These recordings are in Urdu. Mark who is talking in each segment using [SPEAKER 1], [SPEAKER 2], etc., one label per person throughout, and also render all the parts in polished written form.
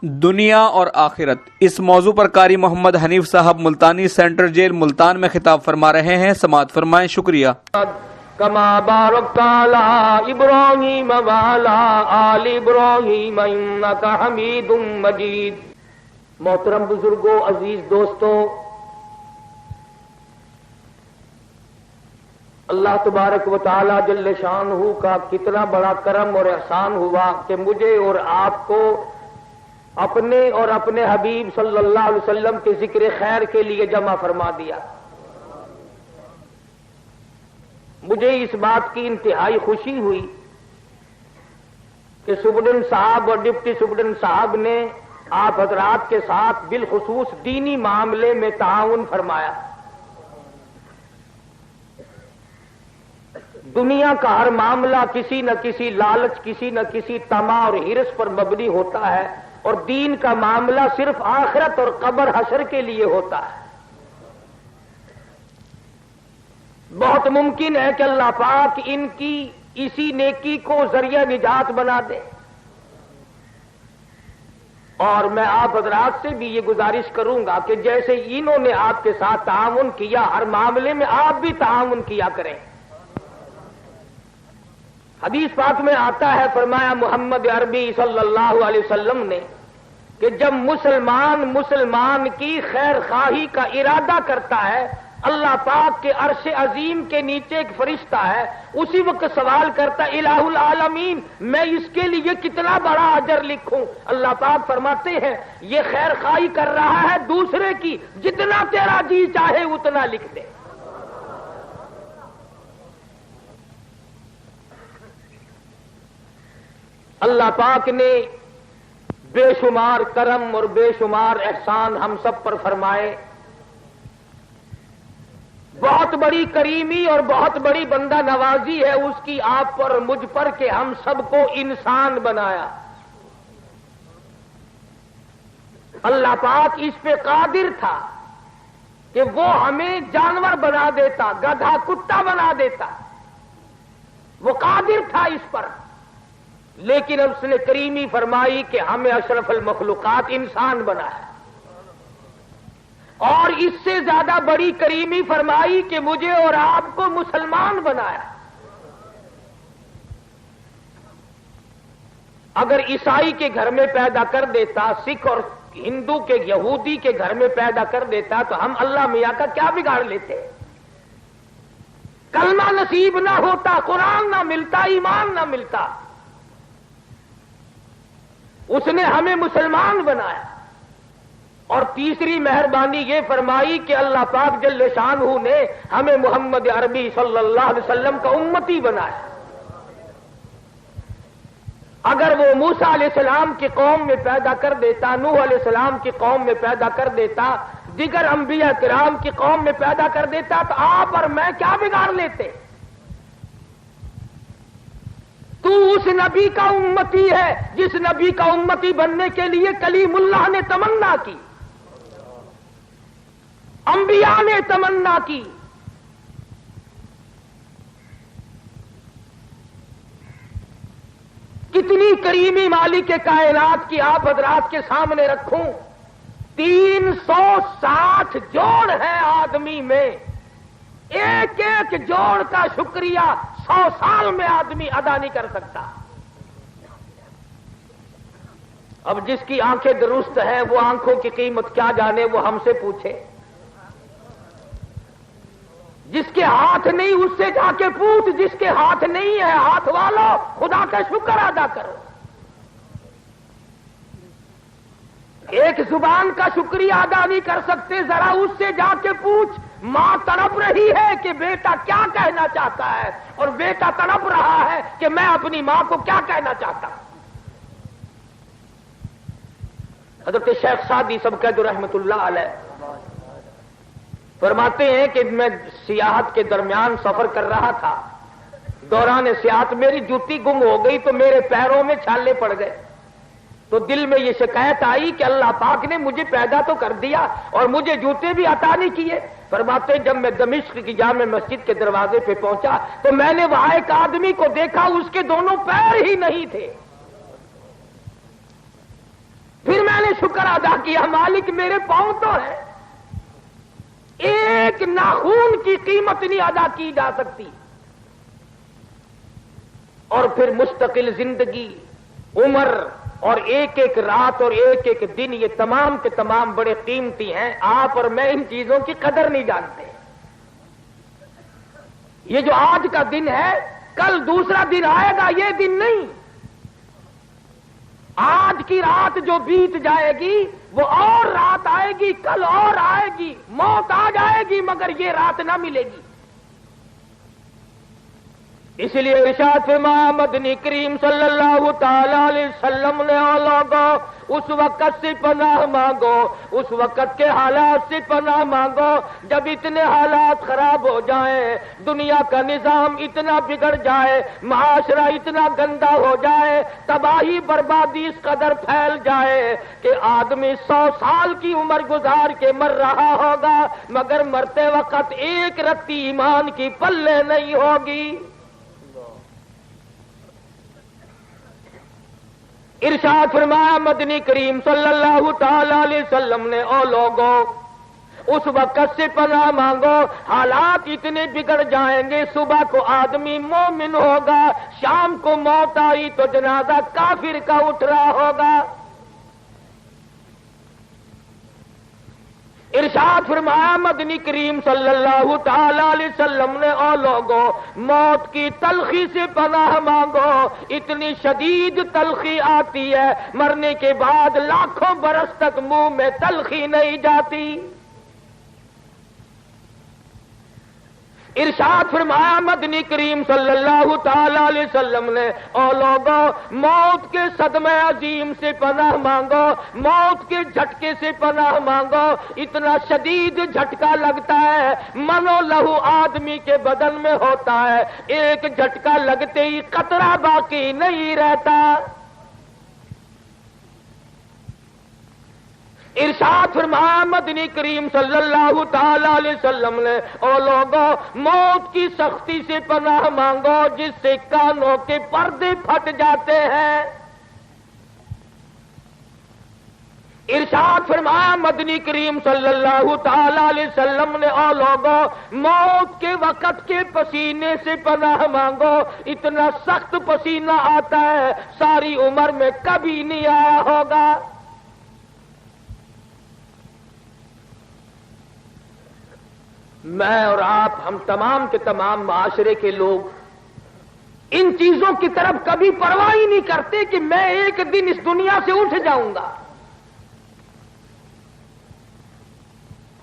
[SPEAKER 1] دنیا اور آخرت، اس موضوع پر قاری محمد حنیف صاحب ملتانی سینٹرل جیل ملتان میں خطاب فرما رہے ہیں، سماعت فرمائیں۔ شکریہ۔
[SPEAKER 2] کما بارکت علی ابراہیم وعلی آل ابراہیم انک حمید مجید۔ محترم بزرگوں، عزیز دوستوں، اللہ تبارک و تعالی جل شانہ کا کتنا بڑا کرم اور احسان ہوا کہ مجھے اور آپ کو اپنے اور اپنے حبیب صلی اللہ علیہ وسلم کے ذکر خیر کے لیے جمع فرما دیا۔ مجھے اس بات کی انتہائی خوشی ہوئی کہ سپرڈنٹ صاحب اور ڈپٹی سپرڈنٹ صاحب نے آپ حضرات کے ساتھ بالخصوص دینی معاملے میں تعاون فرمایا۔ دنیا کا ہر معاملہ کسی نہ کسی لالچ، کسی نہ کسی طمع اور ہرس پر مبنی ہوتا ہے، اور دین کا معاملہ صرف آخرت اور قبر حشر کے لیے ہوتا ہے۔ بہت ممکن ہے کہ اللہ پاک ان کی اسی نیکی کو ذریعہ نجات بنا دے، اور میں آپ حضرات سے بھی یہ گزارش کروں گا کہ جیسے انہوں نے آپ کے ساتھ تعاون کیا، ہر معاملے میں آپ بھی تعاون کیا کریں۔ حدیث پاک میں آتا ہے، فرمایا محمد عربی صلی اللہ علیہ وسلم نے کہ جب مسلمان کی خیر خواہی کا ارادہ کرتا ہے، اللہ پاک کے عرش عظیم کے نیچے ایک فرشتہ ہے، اسی وقت سوال کرتا ہے الہ العالمین، میں اس کے لیے کتنا بڑا اجر لکھوں؟ اللہ پاک فرماتے ہیں یہ خیر خواہی کر رہا ہے دوسرے کی، جتنا تیرا جی چاہے اتنا لکھ دے۔ اللہ پاک نے بے شمار کرم اور بے شمار احسان ہم سب پر فرمائے۔ بہت بڑی کریمی اور بہت بڑی بندہ نوازی ہے اس کی آپ پر، مجھ پر، کہ ہم سب کو انسان بنایا۔ اللہ پاک اس پہ قادر تھا کہ وہ ہمیں جانور بنا دیتا، گدھا کتا بنا دیتا، وہ قادر تھا اس پر، لیکن اب اس نے کریمی فرمائی کہ ہمیں اشرف المخلوقات انسان بنا ہے، اور اس سے زیادہ بڑی کریمی فرمائی کہ مجھے اور آپ کو مسلمان بنایا۔ اگر عیسائی کے گھر میں پیدا کر دیتا، سکھ اور ہندو کے یہودی کے گھر میں پیدا کر دیتا، تو ہم اللہ میاں کا کیا بگاڑ لیتے؟ کلمہ نصیب نہ ہوتا، قرآن نہ ملتا، ایمان نہ ملتا۔ اس نے ہمیں مسلمان بنایا۔ اور تیسری مہربانی یہ فرمائی کہ اللہ پاک جل شانہ نے ہمیں محمد عربی صلی اللہ علیہ وسلم کا امتی بنایا۔ اگر وہ موسیٰ علیہ السلام کی قوم میں پیدا کر دیتا، نوح علیہ السلام کی قوم میں پیدا کر دیتا، دیگر انبیاء کرام کی قوم میں پیدا کر دیتا، تو آپ اور میں کیا بگاڑ لیتے؟ تو اس نبی کا امتی ہے جس نبی کا امتی بننے کے لیے کلیم اللہ نے تمنا کی، انبیاء نے تمنا کی۔ کتنی کریمی مالک کائنات کی آپ حضرات کے سامنے رکھوں۔ 360 جوڑ ہے آدمی میں، ایک ایک جوڑ کا شکریہ 100 سال میں آدمی ادا نہیں کر سکتا۔ اب جس کی آنکھیں درست ہیں وہ آنکھوں کی قیمت کیا جانے، وہ ہم سے پوچھے۔ جس کے ہاتھ نہیں اس سے جا کے پوچھ، جس کے ہاتھ نہیں ہے ہاتھ والو خدا کا شکر ادا کرو۔ ایک زبان کا شکریہ ادا نہیں کر سکتے، ذرا اس سے جا کے پوچھ۔ ماں تڑپ رہی ہے کہ بیٹا کیا کہنا چاہتا ہے، اور بیٹا تڑپ رہا ہے کہ میں اپنی ماں کو کیا کہنا چاہتا ہوں۔ حضرت شیخ سعدی سبکت رحمت اللہ علیہ فرماتے ہیں کہ میں سیاحت کے درمیان سفر کر رہا تھا، دوران سیاحت میری جوتی گم ہو گئی تو میرے پیروں میں چھالے پڑ گئے، تو دل میں یہ شکایت آئی کہ اللہ پاک نے مجھے پیدا تو کر دیا اور مجھے جوتے بھی عطا نہیں کیے۔ فرماتے جب میں دمشق کی جامع مسجد کے دروازے پہ پہنچا تو میں نے وہاں ایک آدمی کو دیکھا، اس کے دونوں پیر ہی نہیں تھے۔ پھر میں ادا کیا؟ مالک میرے پاؤں تو ہے، ایک ناخون کی قیمت نہیں ادا کی جا سکتی۔ اور پھر مستقل زندگی، عمر اور ایک ایک رات اور ایک ایک دن، یہ تمام کے تمام بڑے قیمتی ہیں۔ آپ اور میں ان چیزوں کی قدر نہیں جانتے۔ یہ جو آج کا دن ہے، کل دوسرا دن آئے گا، یہ دن نہیں۔ آج کی رات جو بیت جائے گی وہ اور رات آئے گی، کل اور آئے گی، موت آ جائے گی، مگر یہ رات نہ ملے گی۔ اس لیے ارشاد فرمایا مدنی کریم صلی اللہ تعالی علیہ وسلم نے، او لوگو اس وقت سے پناہ مانگو، اس وقت کے حالات سے پناہ مانگو جب اتنے حالات خراب ہو جائیں، دنیا کا نظام اتنا بگڑ جائے، معاشرہ اتنا گندا ہو جائے، تباہی بربادی اس قدر پھیل جائے کہ آدمی 100 سال کی عمر گزار کے مر رہا ہوگا، مگر مرتے وقت ایک رتی ایمان کی پلے نہیں ہوگی۔ ارشاد فرمایا مدنی کریم صلی اللہ تعالی علیہ وسلم نے، او لوگوں اس وقت سے پناہ مانگو، حالات اتنے بگڑ جائیں گے، صبح کو آدمی مومن ہوگا، شام کو موت آئی تو جنازہ کافر کا اٹھ رہا ہوگا۔ ارشاد فرمایا مدنی کریم صلی اللہ تعالی علیہ وسلم نے، او لوگوں موت کی تلخی سے پناہ مانگو، اتنی شدید تلخی آتی ہے، مرنے کے بعد لاکھوں برس تک منہ میں تلخی نہیں جاتی۔ ارشاد فرمایا مدنی کریم صلی اللہ تعالی علیہ وسلم نے، او لوگو موت کے صدمے عظیم سے پناہ مانگو، موت کے جھٹکے سے پناہ مانگو، اتنا شدید جھٹکا لگتا ہے، منو لہو آدمی کے بدن میں ہوتا ہے، ایک جھٹکا لگتے ہی قطرہ باقی نہیں رہتا۔ ارشاد فرمایا مدنی کریم صلی اللہ تعالی علیہ وسلم نے، او لوگوں موت کی سختی سے پناہ مانگو جس سے کانوں کے پردے پھٹ جاتے ہیں۔ ارشاد فرمایا مدنی کریم صلی اللہ تعالی علیہ وسلم نے، او لوگوں موت کے وقت کے پسینے سے پناہ مانگو، اتنا سخت پسینہ آتا ہے ساری عمر میں کبھی نہیں آیا ہوگا۔ میں اور آپ، ہم تمام کے تمام معاشرے کے لوگ ان چیزوں کی طرف کبھی پرواہ ہی نہیں کرتے کہ میں ایک دن اس دنیا سے اٹھ جاؤں گا،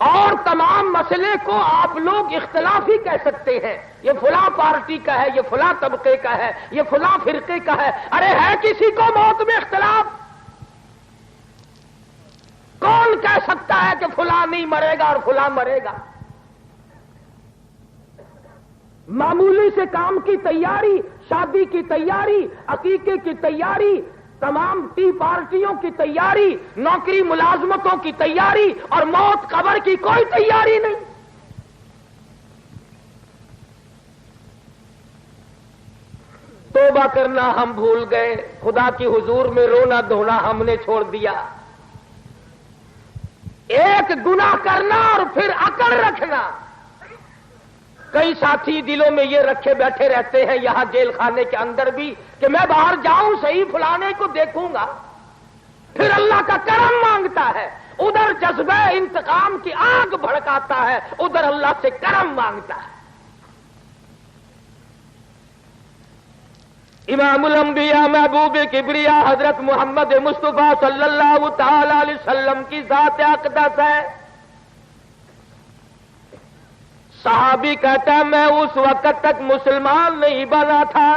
[SPEAKER 2] اور تمام مسئلے کو آپ لوگ اختلافی کہہ سکتے ہیں، یہ فلاں پارٹی کا ہے، یہ فلاں طبقے کا ہے، یہ فلاں فرقے کا ہے۔ ارے ہے کسی کو موت میں اختلاف؟ کون کہہ سکتا ہے کہ فلاں نہیں مرے گا اور فلاں مرے گا؟ معمولی سے کام کی تیاری، شادی کی تیاری، عقیقے کی تیاری، تمام ٹی پارٹیوں کی تیاری، نوکری ملازمتوں کی تیاری، اور موت قبر کی کوئی تیاری نہیں۔ توبہ کرنا ہم بھول گئے، خدا کی حضور میں رونا دھونا ہم نے چھوڑ دیا۔ ایک گناہ کرنا اور پھر اکڑ رکھنا۔ کئی ساتھی دلوں میں یہ رکھے بیٹھے رہتے ہیں یہاں جیل خانے کے اندر بھی کہ میں باہر جاؤں صحیح فلانے کو دیکھوں گا، پھر اللہ کا کرم مانگتا ہے، ادھر جذبہ انتقام کی آگ بھڑکاتا ہے، ادھر اللہ سے کرم مانگتا ہے۔ امام الانبیاء محبوب کبریا حضرت محمد مصطفیٰ صلی اللہ تعالی علیہ وسلم کی ذات اقدس ہے۔ صحابی کہتا ہے میں اس وقت تک مسلمان نہیں بنا تھا،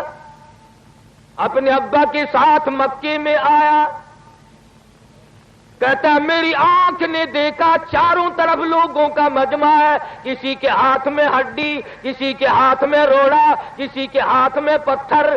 [SPEAKER 2] اپنے ابا کے ساتھ مکے میں آیا، کہتا ہے میری آنکھ نے دیکھا چاروں طرف لوگوں کا مجمع ہے، کسی کے ہاتھ میں ہڈی، کسی کے ہاتھ میں روڑا، کسی کے ہاتھ میں پتھر،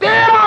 [SPEAKER 2] 13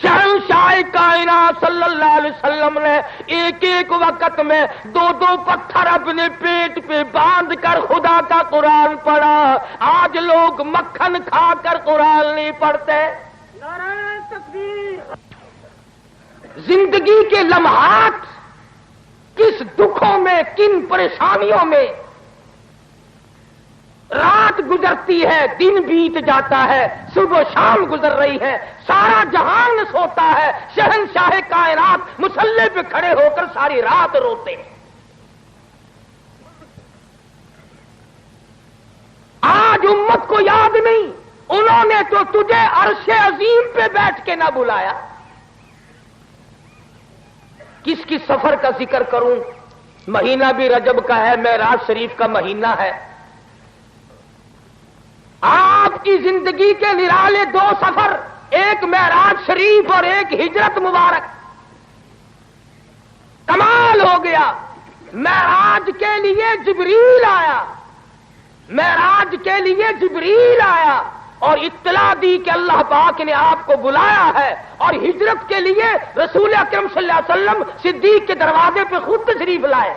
[SPEAKER 2] شہنشاہ کائنات صلی اللہ علیہ وسلم نے ایک ایک وقت میں 2 پتھر اپنے پیٹ پہ باندھ کر خدا کا قرآن پڑھا. آج لوگ مکھن کھا کر قرآن نہیں پڑھتے. نعرہ تکبیر. زندگی کے لمحات کس دکھوں میں، کن پریشانیوں میں رات گزرتی ہے، دن بیت جاتا ہے، صبح و شام گزر رہی ہے، سارا جہان سوتا ہے، شہنشاہ کائنات مصلی پہ کھڑے ہو کر ساری رات روتے ہیں. آج امت کو یاد نہیں، انہوں نے تو تجھے عرش عظیم پہ بیٹھ کے نہ بلایا. کس کی سفر کا ذکر کروں؟ مہینہ بھی رجب کا ہے، معراج شریف کا مہینہ ہے. آپ کی زندگی کے نرالے 2 سفر، ایک معراج شریف اور ایک ہجرت مبارک. کمال ہو گیا. معراج کے لیے جبریل آیا، معراج کے لیے جبریل آیا اور اطلاع دی کہ اللہ پاک نے آپ کو بلایا ہے. اور ہجرت کے لیے رسول اکرم صلی اللہ علیہ وسلم صدیق کے دروازے پہ خود تشریف لائے.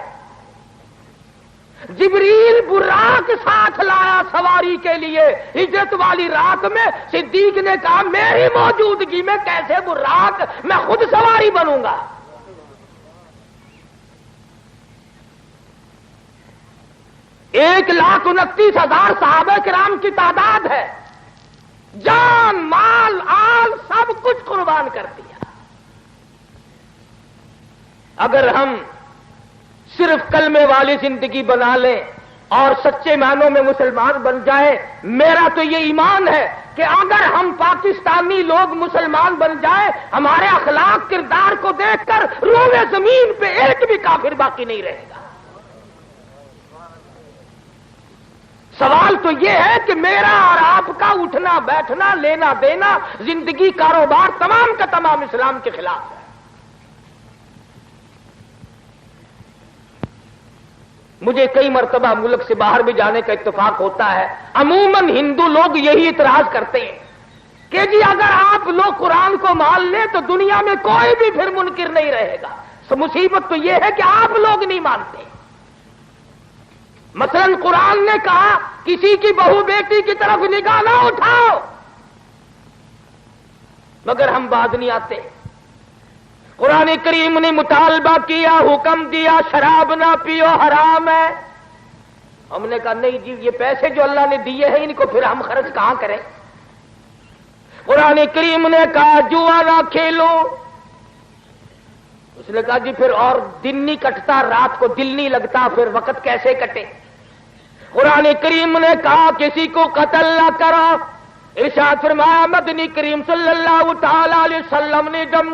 [SPEAKER 2] جبریل براق ساتھ لایا سواری کے لیے. ہجرت والی رات میں صدیق نے کہا میری موجودگی میں کیسے براق، میں خود سواری بنوں گا. ایک 1,29,000 صحابہ کرام کی تعداد ہے. جان مال آل سب کچھ قربان کر دیا. اگر ہم صرف کلمے والی زندگی بنا لیں اور سچے معنوں میں مسلمان بن جائیں، میرا تو یہ ایمان ہے کہ اگر ہم پاکستانی لوگ مسلمان بن جائیں، ہمارے اخلاق کردار کو دیکھ کر روئے زمین پہ ایک بھی کافر باقی نہیں رہے گا. سوال تو یہ ہے کہ میرا اور آپ کا اٹھنا بیٹھنا، لینا دینا، زندگی، کاروبار تمام کا تمام اسلام کے خلاف ہے. مجھے کئی مرتبہ ملک سے باہر بھی جانے کا اتفاق ہوتا ہے. عموماً ہندو لوگ یہی اعتراض کرتے ہیں کہ جی اگر آپ لوگ قرآن کو مان لیں تو دنیا میں کوئی بھی پھر منکر نہیں رہے گا. مصیبت تو یہ ہے کہ آپ لوگ نہیں مانتے. مثلا قرآن نے کہا کسی کی بہو بیٹی کی طرف نگاہ نہ اٹھاؤ، مگر ہم باز نہیں آتے. قرآن کریم نے مطالبہ کیا، حکم دیا شراب نہ پیو حرام ہے. ہم نے کہا نہیں جی، یہ پیسے جو اللہ نے دیے ہیں ان کو پھر ہم خرچ کہاں کریں. قرآن کریم نے کہا جوا نہ کھیلو. اس نے کہا جی پھر اور دن نہیں کٹتا، رات کو دل نہیں لگتا، پھر وقت کیسے کٹے. قرآن کریم نے کہا کسی کو قتل نہ کرو. ارشاد فرمایا مدنی کریم صلی اللہ تعالی علیہ وسلم نے جب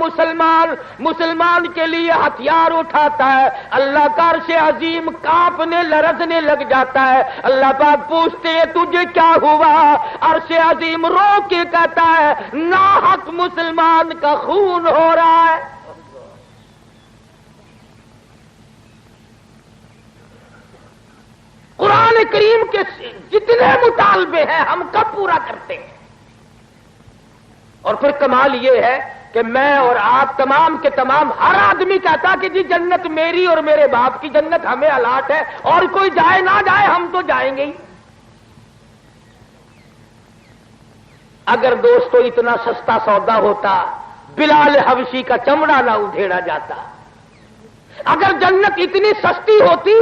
[SPEAKER 2] مسلمان کے لیے ہتھیار اٹھاتا ہے، اللہ کا عرش عظیم کانپنے لرزنے لگ جاتا ہے. اللہ پاک پوچھتے ہیں تجھے کیا ہوا؟ عرش عظیم رو کے کہتا ہے ناحق مسلمان کا خون ہو رہا ہے. قرآن کریم کے جتنے مطالبے ہیں ہم کب پورا کرتے ہیں؟ اور پھر کمال یہ ہے کہ میں اور آپ تمام کے تمام، ہر آدمی کہتا کہ جی جنت میری اور میرے باپ کی جنت ہمیں الاٹ ہے، اور کوئی جائے نہ جائے ہم تو جائیں گے ہی. اگر دوستو اتنا سستا سودا ہوتا بلال حبشی کا چمڑا نہ ادھیڑا جاتا. اگر جنت اتنی سستی ہوتی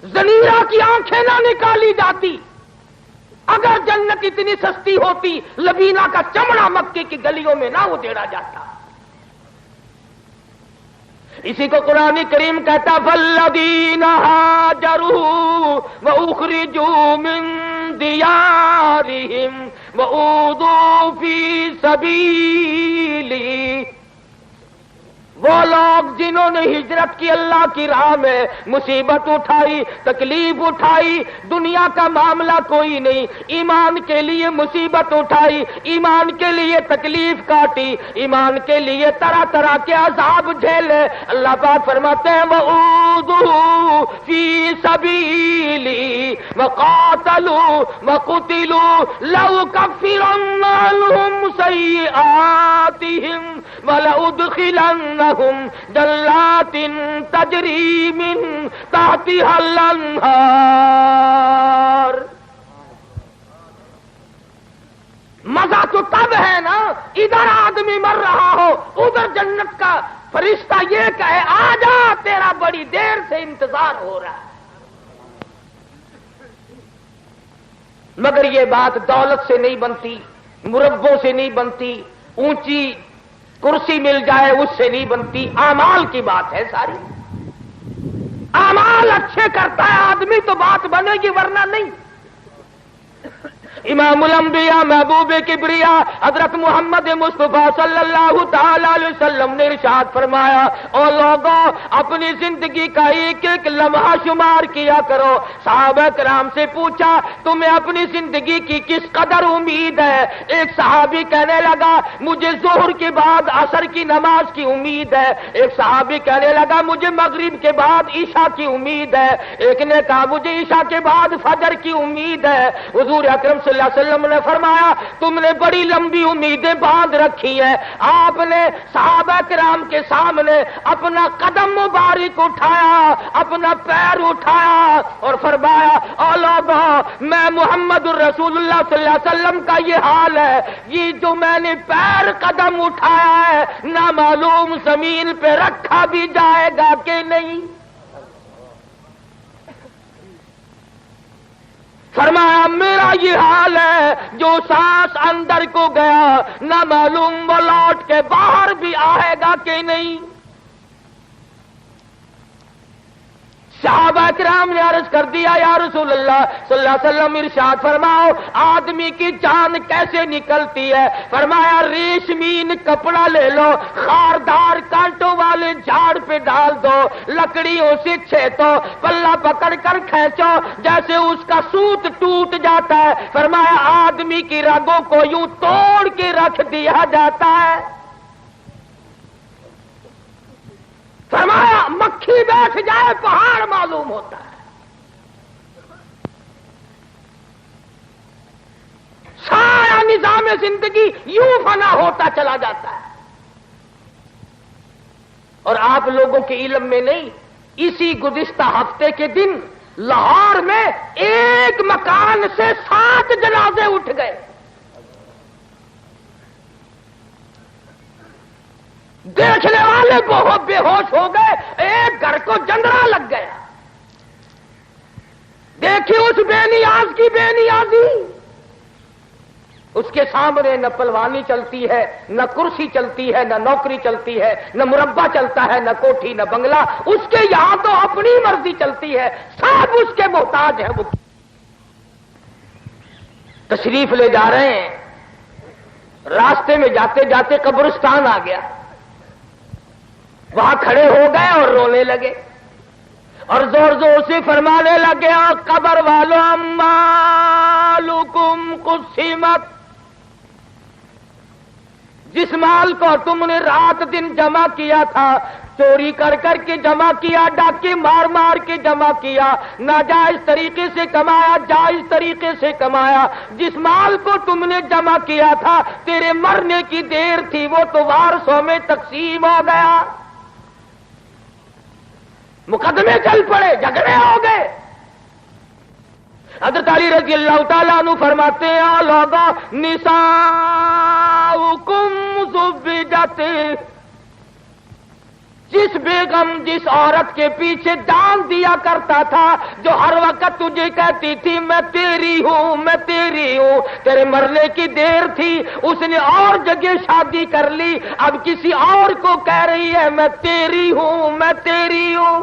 [SPEAKER 2] زنیرہ کی آنکھیں نہ نکالی جاتی. اگر جنت اتنی سستی ہوتی لبینہ کا چمڑا مکے کی گلیوں میں نہ ادھیڑا جاتا. اسی کو قرآن کریم کہتا فالذین ہاجروا واخرجوا من دیارہم واوذوا فی سبیلی وہ لوگ جنہوں نے ہجرت کی اللہ کی راہ میں مصیبت اٹھائی، تکلیف اٹھائی، دنیا کا معاملہ کوئی نہیں، ایمان کے لیے مصیبت اٹھائی، ایمان کے لیے تکلیف کاٹی، ایمان کے لیے طرح طرح کے عذاب جھیلے، اللہ پاک فرماتے ہیں وَأُوذُوا فِي سَبِيلِي وَقَاتَلُوا وَقُتِلُوا لَأُكَفِّرَنَّ عَنْهُمْ سَيِّئَاتِهِمْ وَلَأُدْخِلَنَّهُمْ جنات تجری من تحتها الانہار۔ مزہ تو تب ہے نا ادھر آدمی مر رہا ہو، ادھر جنت کا فرشتہ یہ کہے آ جا تیرا بڑی دیر سے انتظار ہو رہا ہے۔ مگر یہ بات دولت سے نہیں بنتی، مربوں سے نہیں بنتی، اونچی کرسی مل جائے اس سے نہیں بنتی، اعمال کی بات ہے ساری۔ اعمال اچھے کرتا ہے آدمی تو بات بنے گی، ورنہ نہیں۔ امام الانبیاء محبوب کبریا حضرت محمد مصطفیٰ صلی اللہ تعالی علیہ وسلم نے ارشاد فرمایا، او لوگوں اپنی زندگی کا ایک ایک لمحہ شمار کیا کرو۔ صحابہ کرام سے پوچھا تمہیں اپنی زندگی کی کس قدر امید ہے؟ ایک صحابی کہنے لگا مجھے ظہر کے بعد عصر کی نماز کی امید ہے، ایک صحابی کہنے لگا مجھے مغرب کے بعد عشاء کی امید ہے، ایک نے کہا مجھے عشاء کے بعد فجر کی امید ہے۔ حضور اکرم صلی اللہ علیہ وسلم نے فرمایا تم نے بڑی لمبی امیدیں باندھ رکھی ہیں۔ آپ نے صحابہ کرام کے سامنے اپنا قدم مبارک اٹھایا، اپنا پیر اٹھایا اور فرمایا اے لوگوں میں محمد الرسول اللہ صلی اللہ علیہ وسلم کا یہ حال ہے، یہ جو میں نے پیر قدم اٹھایا ہے نہ معلوم زمین پہ رکھا بھی جائے گا کہ نہیں۔ فرمایا میرا یہ حال ہے جو سانس اندر کو گیا نہ معلوم وہ لوٹ کے باہر بھی آئے گا کہ نہیں۔ صحابہ کرام نے عرض کر دیا یا رسول اللہ صلی اللہ علیہ وسلم ارشاد فرماؤ آدمی کی جان کیسے نکلتی ہے؟ فرمایا ریشمین کپڑا لے لو، خاردار کانٹوں والے جھاڑ پہ ڈال دو، لکڑیوں سے چھیتو، پلہ پکڑ کر کھینچو جیسے اس کا سوت ٹوٹ جاتا ہے۔ فرمایا آدمی کی رگوں کو یوں توڑ کے رکھ دیا جاتا ہے۔ فرمایا مکھی بیٹھ جائے پہاڑ معلوم ہوتا ہے۔ سارا نظام زندگی یوں فنا ہوتا چلا جاتا ہے۔ اور آپ لوگوں کے علم میں نہیں، اسی گزشتہ ہفتے کے دن لاہور میں ایک مکان سے 7 جنازے اٹھ گئے۔ دیکھنے والے بہت بے ہوش ہو گئے، ایک گھر کو جنرا لگ گیا۔ دیکھیے اس بے نیاز کی بے نیازی، اس کے سامنے نہ پلوانی چلتی ہے، نہ کرسی چلتی ہے، نہ نوکری چلتی ہے، نہ مربع چلتا ہے، نہ کوٹھی، نہ بنگلہ، اس کے یہاں تو اپنی مرضی چلتی ہے، سب اس کے محتاج ہیں۔ وہ تشریف لے جا رہے ہیں، راستے میں جاتے جاتے قبرستان آ گیا، وہاں کھڑے ہو گئے اور رونے لگے اور زور زور سے فرمانے لگے قبر والو اموالکم قسمت، جس مال کو تم نے رات دن جمع کیا تھا، چوری کر کر کے جمع کیا، ڈاکے مار مار کے جمع کیا، ناجائز طریقے سے کمایا، جائز طریقے سے کمایا، جس مال کو تم نے جمع کیا تھا تیرے مرنے کی دیر تھی وہ تو وارثوں میں تقسیم ہو گیا۔ مقدمے چل پڑے، جھگڑے ہو گئے۔ حضرت علی رضی اللہ تعالیٰ عنہ فرماتے ہیں لوگوں نساؤکم زوجت، جس بیگم جس عورت کے پیچھے جان دیا کرتا تھا، جو ہر وقت تجھے کہتی تھی میں تیری ہوں میں تیری ہوں، تیرے مرنے کی دیر تھی، اس نے اور جگہ شادی کر لی، اب کسی اور کو کہہ رہی ہے میں تیری ہوں میں تیری ہوں۔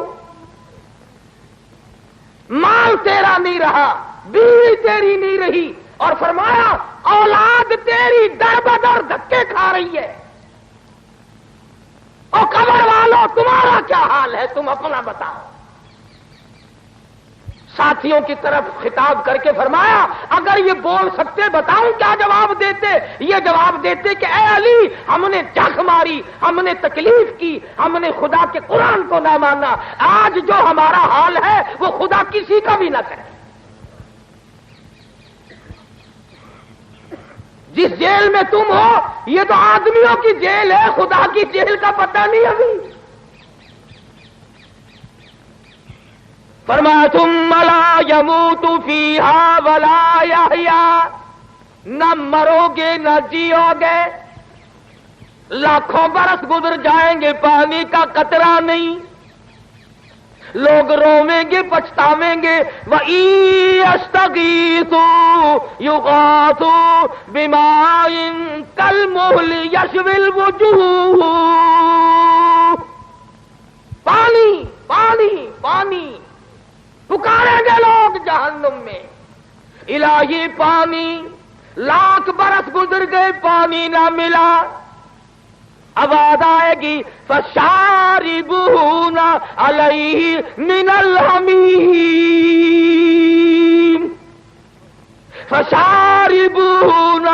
[SPEAKER 2] مال تیرا نہیں رہا، بیوی تیری نہیں رہی، اور فرمایا اولاد تیری در بدر دھکے کھا رہی ہے۔ او قبر والوں تمہارا کیا حال ہے، تم اپنا بتاؤ۔ ساتھیوں کی طرف خطاب کر کے فرمایا اگر یہ بول سکتے بتاؤں کیا جواب دیتے؟ یہ جواب دیتے کہ اے علی ہم نے جھک ماری، ہم نے تکلیف کی، ہم نے خدا کے قرآن کو نہ مانا، آج جو ہمارا حال ہے وہ خدا کسی کا بھی نہ کرے۔ جس جیل میں تم ہو یہ تو آدمیوں کی جیل ہے، خدا کی جیل کا پتہ نہیں ابھی۔ فرمایا ثم لا يموت فيها ولا يحيا، نہ مرو گے نہ جیو گے، لاکھوں برس گزر جائیں گے پانی کا قطرہ نہیں، لوگ رویں گے پچھتاویں گے۔ وَإِن يَسْتَغِيثُوا يُغَاثُوا بِمَاءٍ كَالْمُهْلِ يَشْوِي الْوُجُوهَ، پانی پانی پانی پکاریں گے لوگ جہنم میں، الہی پانی، لاکھ برس گزر گئے پانی نہ ملا، آواز آئے گی فَشَارِبُونَ عَلَيْهِ مِنَ الْحَمِيمِ فَشَارِبُونَ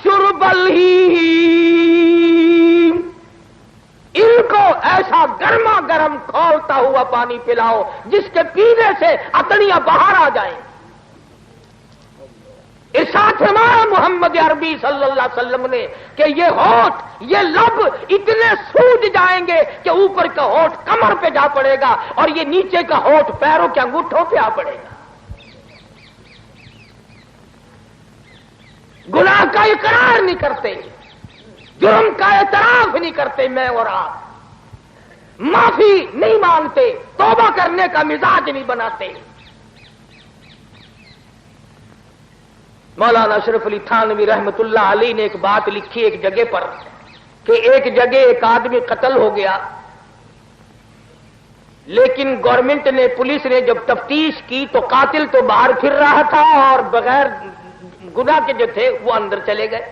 [SPEAKER 2] شُرْبَ الْهِيمِ، ان کو ایسا گرما گرم کھولتا ہوا پانی پلاؤ جس کے پینے سے اطڑیاں باہر آ جائیں۔ ارشاد فرمایا محمد عربی صلی اللہ علیہ وسلم نے کہ یہ ہونٹ، یہ لب اتنے سوج جائیں گے کہ اوپر کا ہونٹ کمر پہ جا پڑے گا اور یہ نیچے کا ہونٹ پیروں کے انگوٹھوں پہ آ پڑے گا۔ گناہ کا اقرار نہیں کرتے، جرم کا اعتراف نہیں کرتے، میں اور آپ معافی نہیں مانگتے، توبہ کرنے کا مزاج نہیں بناتے۔ مولانا اشرف علی تھانوی رحمت اللہ علیہ نے ایک بات لکھی ایک جگہ پر کہ ایک جگہ ایک آدمی قتل ہو گیا، لیکن گورنمنٹ نے، پولیس نے جب تفتیش کی تو قاتل تو باہر پھر رہا تھا اور بغیر گناہ کے جو تھے وہ اندر چلے گئے۔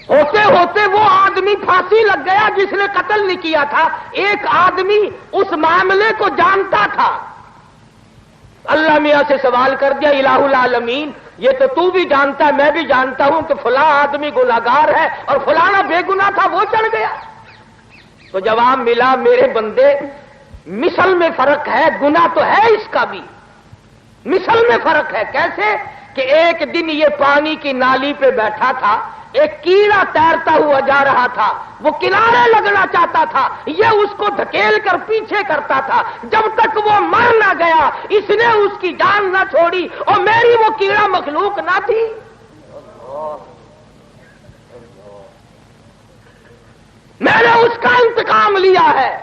[SPEAKER 2] ہوتے ہوتے وہ آدمی پھانسی لگ گیا جس نے قتل نہیں کیا تھا۔ ایک آدمی اس معاملے کو جانتا تھا، اللہ میاں سے سوال کر دیا الہ العالمین یہ تو تو بھی جانتا ہے میں بھی جانتا ہوں کہ فلاں آدمی گناہگار ہے اور فلانا بے گناہ تھا وہ چڑھ گیا۔ تو جواب ملا میرے بندے مثل میں فرق ہے، گناہ تو ہے اس کا بھی، مثل میں فرق ہے۔ کیسے کہ ایک دن یہ پانی کی نالی پہ بیٹھا تھا، ایک کیڑا تیرتا ہوا جا رہا تھا، وہ کنارے لگنا چاہتا تھا، یہ اس کو دھکیل کر پیچھے کرتا تھا، جب تک وہ مر نہ گیا اس نے اس کی جان نہ چھوڑی، اور میری وہ کیڑا مخلوق نہ تھی۔ میں نے اس کا انتقام لیا ہے۔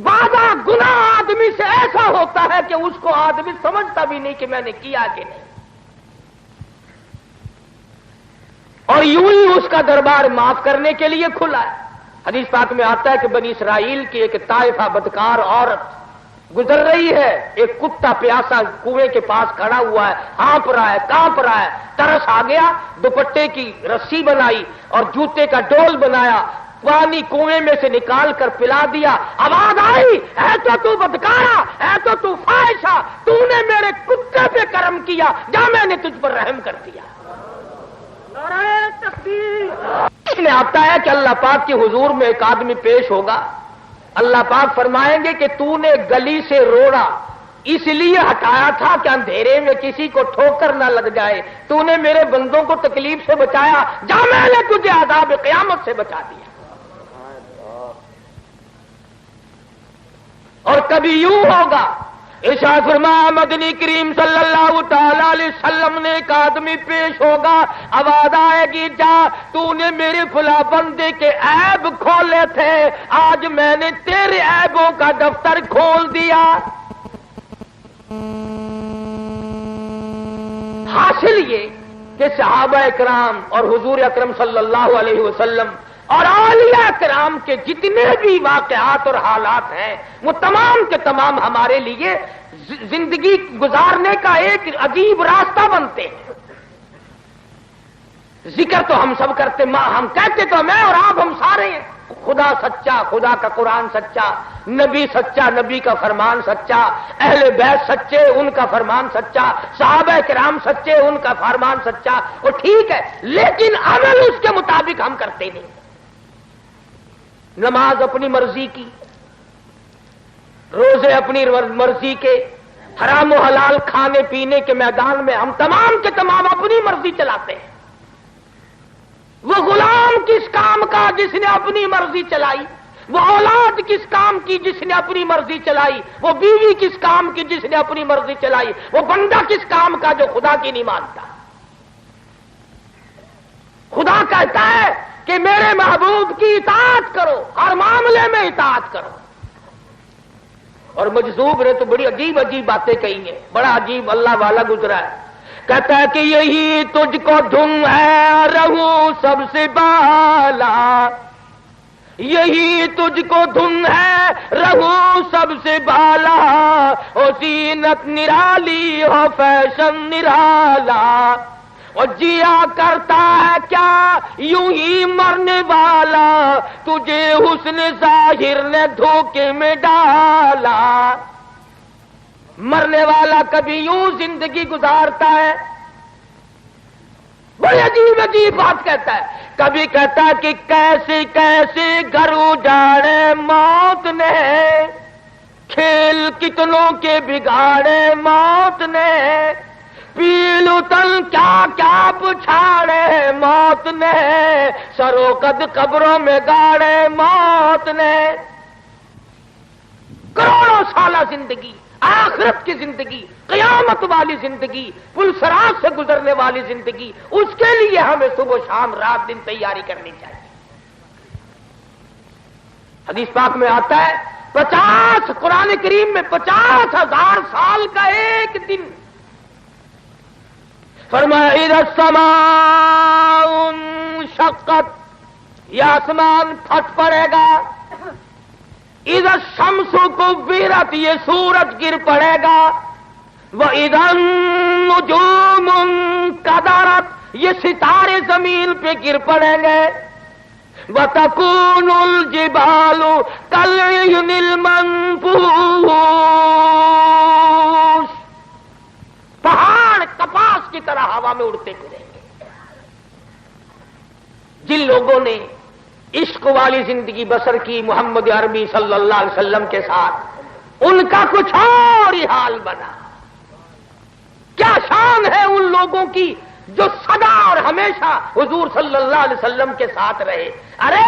[SPEAKER 2] بعضا گناہ آدمی سے ایسا ہوتا ہے کہ اس کو آدمی سمجھتا بھی نہیں کہ میں نے کیا کہ نہیں، اور یوں ہی اس کا دربار معاف کرنے کے لیے کھلا ہے۔ حدیث پاک میں آتا ہے کہ بنی اسرائیل کی ایک طائفہ بدکار عورت گزر رہی ہے، ایک کتا پیاسا کنویں کے پاس کھڑا ہوا ہے، ہانپ رہا ہے، کانپ رہا ہے، ترس آ گیا، دوپٹے کی رسی بنائی اور جوتے کا ڈول بنایا، پانی کنویں میں سے نکال کر پلا دیا۔ آواز آئی ہے تو بدکارا، ہے تو فاحشہ، تو نے میرے کتے پہ کرم کیا، جا میں نے تجھ پر رحم کر دیا۔ اس میں آتا ہے کہ اللہ پاک کے حضور میں ایک آدمی پیش ہوگا، اللہ پاک فرمائیں گے کہ تو نے گلی سے روڑا اس لیے ہٹایا تھا کہ اندھیرے میں کسی کو ٹھوکر نہ لگ جائے، تو نے میرے بندوں کو تکلیف سے بچایا، جا میں نے تجھے عذاب قیامت سے بچا دیا۔ اور کبھی یوں ہوگا، ارشاد فرمایا مدنی کریم صلی اللہ تعالی علیہ وسلم نے ایک آدمی پیش ہوگا، آواز آئے گی جا تو نے میرے فلاں بندے کے عیب کھولے تھے، آج میں نے تیرے عیبوں کا دفتر کھول دیا۔ حاصل یہ کہ صحابہ کرام اور حضور اکرم صلی اللہ علیہ وسلم اور اولیاء کرام کے جتنے بھی واقعات اور حالات ہیں وہ تمام کے تمام ہمارے لیے زندگی گزارنے کا ایک عجیب راستہ بنتے ہیں۔ ذکر تو ہم سب کرتے، ہم کہتے تو میں اور آپ ہم سارے ہیں، خدا سچا، خدا کا قرآن سچا، نبی سچا، نبی کا فرمان سچا، اہل بیت سچے، ان کا فرمان سچا، صحابہ کرام سچے، ان کا فرمان سچا، وہ ٹھیک ہے، لیکن عمل اس کے مطابق ہم کرتے نہیں۔ نماز اپنی مرضی کی، روزے اپنی مرضی کے، حرام و حلال کھانے پینے کے میدان میں ہم تمام کے تمام اپنی مرضی چلاتے ہیں۔ وہ غلام کس کام کا جس نے اپنی مرضی چلائی، وہ اولاد کس کام کی جس نے اپنی مرضی چلائی، وہ بیوی کس کام کی جس نے اپنی مرضی چلائی، وہ بندہ کس کام کا جو خدا کی نہیں مانتا۔ خدا کہتا ہے کہ میرے محبوب کی اطاعت کرو، ہر معاملے میں اطاعت کرو۔ اور مجذوب نے تو بڑی عجیب عجیب باتیں کہی ہیں، بڑا عجیب اللہ والا گزرا ہے، کہتا ہے کہ یہی تجھ کو دھن ہے رہوں سب سے بالا، یہی تجھ کو دھن ہے رہوں سب سے بالا، او زینت نرالی ہو فیشن نرالا، اور جیا کرتا ہے کیا یوں ہی مرنے والا، تجھے حسن ظاہر نے دھوکے میں ڈالا۔ مرنے والا کبھی یوں زندگی گزارتا ہے، بڑی عجیب عجیب بات کہتا ہے، کبھی کہتا ہے کہ کیسے کیسے گھر اجاڑے موت نے، کھیل کتنوں کے بگاڑے موت نے، پیل اتل کیا کیا پچھاڑے موت نے، سرو قد قبروں میں گاڑے موت نے۔ کروڑوں سالہ زندگی، آخرت کی زندگی، قیامت والی زندگی، پلسرات سے گزرنے والی زندگی، اس کے لیے ہمیں صبح شام رات دن تیاری کرنی چاہیے۔ حدیث پاک میں آتا ہے 50 قرآن کریم میں 50,000 سال کا ایک دن، فرمایا اذا السماء انشقت، یہ آسمان پھٹ پڑے گا، اذا الشمس کورت، یہ سورج گر پڑے گا، واذا النجوم انکدرت، یہ ستارے زمین پہ گر پڑیں گے، وتکون الجبال کالعہن المنفوش، پہاڑ کپاس کی طرح ہوا میں اڑتے پھریں گے۔ جن لوگوں نے عشق والی زندگی بسر کی محمد عربی صلی اللہ علیہ وسلم کے ساتھ، ان کا کچھ اور ہی حال بنا۔ کیا شان ہے ان لوگوں کی جو سدا اور ہمیشہ حضور صلی اللہ علیہ وسلم کے ساتھ رہے۔ ارے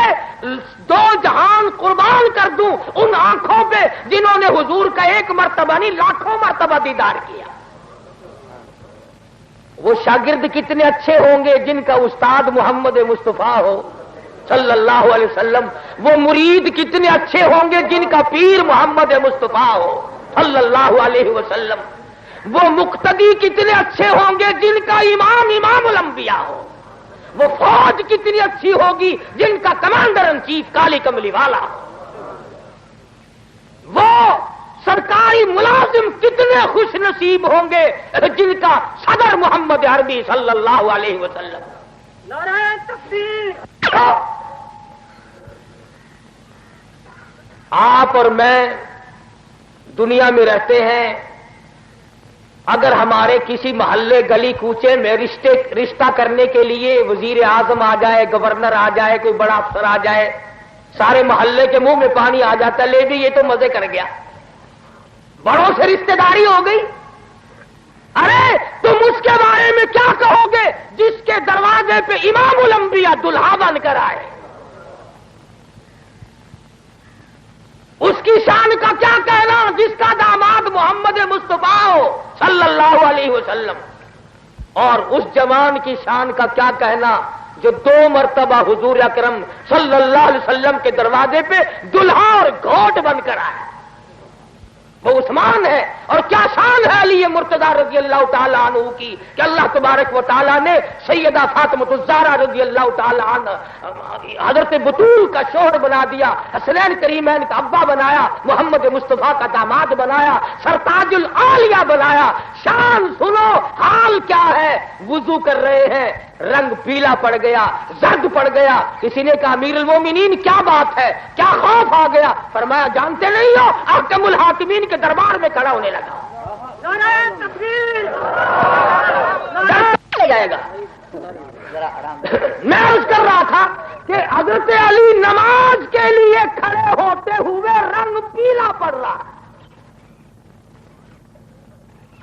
[SPEAKER 2] 2 جہان قربان کر دوں ان آنکھوں پہ جنہوں نے حضور کا ایک مرتبہ نہیں لاکھوں مرتبہ دیدار کیا۔ وہ شاگرد کتنے اچھے ہوں گے جن کا استاد محمد مصطفیٰ ہو صلی اللہ علیہ وسلم، وہ مرید کتنے اچھے ہوں گے جن کا پیر محمد مصطفیٰ ہو صلی اللہ علیہ وسلم، وہ مقتدی کتنے اچھے ہوں گے جن کا امام الانبیاء ہو، وہ فوج کتنی اچھی ہوگی جن کا کمانڈر ان چیف کالی کملی والا ہو، وہ سرکاری ملازم کتنے خوش نصیب ہوں گے جن کا صدر محمد عربی صلی اللہ علیہ وسلم۔ نعرہ تکبیر۔ آپ اور میں دنیا میں رہتے ہیں، اگر ہمارے کسی محلے گلی کوچے میں رشتہ کرنے کے لیے وزیر اعظم آ جائے، گورنر آ جائے، کوئی بڑا افسر آ جائے، سارے محلے کے منہ میں پانی آ جاتا ہے، لے بھی یہ تو مزے کر گیا، بڑوں سے رشتہ داری ہو گئی۔ ارے تم اس کے بارے میں کیا کہو گے جس کے دروازے پہ امام الانبیاء دلہا بن کر آئے؟ اس کی شان کا کیا کہنا جس کا داماد محمد مصطفیٰ ہو صلی اللہ علیہ وسلم، اور اس جوان کی شان کا کیا کہنا جو 2 مرتبہ حضور اکرم صلی اللہ علیہ وسلم کے دروازے پہ دلہا اور گھوٹ بن کر آیا۔ وہ عثمان ہے، اور کیا شان ہے علی مرتضی رضی اللہ تعالی عنہ کی کہ اللہ تبارک و تعالی نے سیدہ فاطمہ الزہرا رضی اللہ تعالی عنہ حضرت بطول کا شوہر بنا دیا، حسنین کریمین کا ابا بنایا، محمد مصطفیٰ کا داماد بنایا، سرتاج العالیہ بنایا۔ شان سنو، حال حال کیا ہے؟ وضو کر رہے ہیں، رنگ پیلا پڑ گیا، زرد پڑ گیا. کسی نے کہا امیر المومنین کیا بات ہے، کیا خوف آ گیا؟ فرمایا جانتے نہیں ہو؟ احکم الحاکمین کے دربار میں کھڑا ہونے لگا. جائے گا. میں عرض کر رہا تھا کہ حضرت علی نماز کے لیے کھڑے ہوتے ہوئے رنگ پیلا پڑ رہا.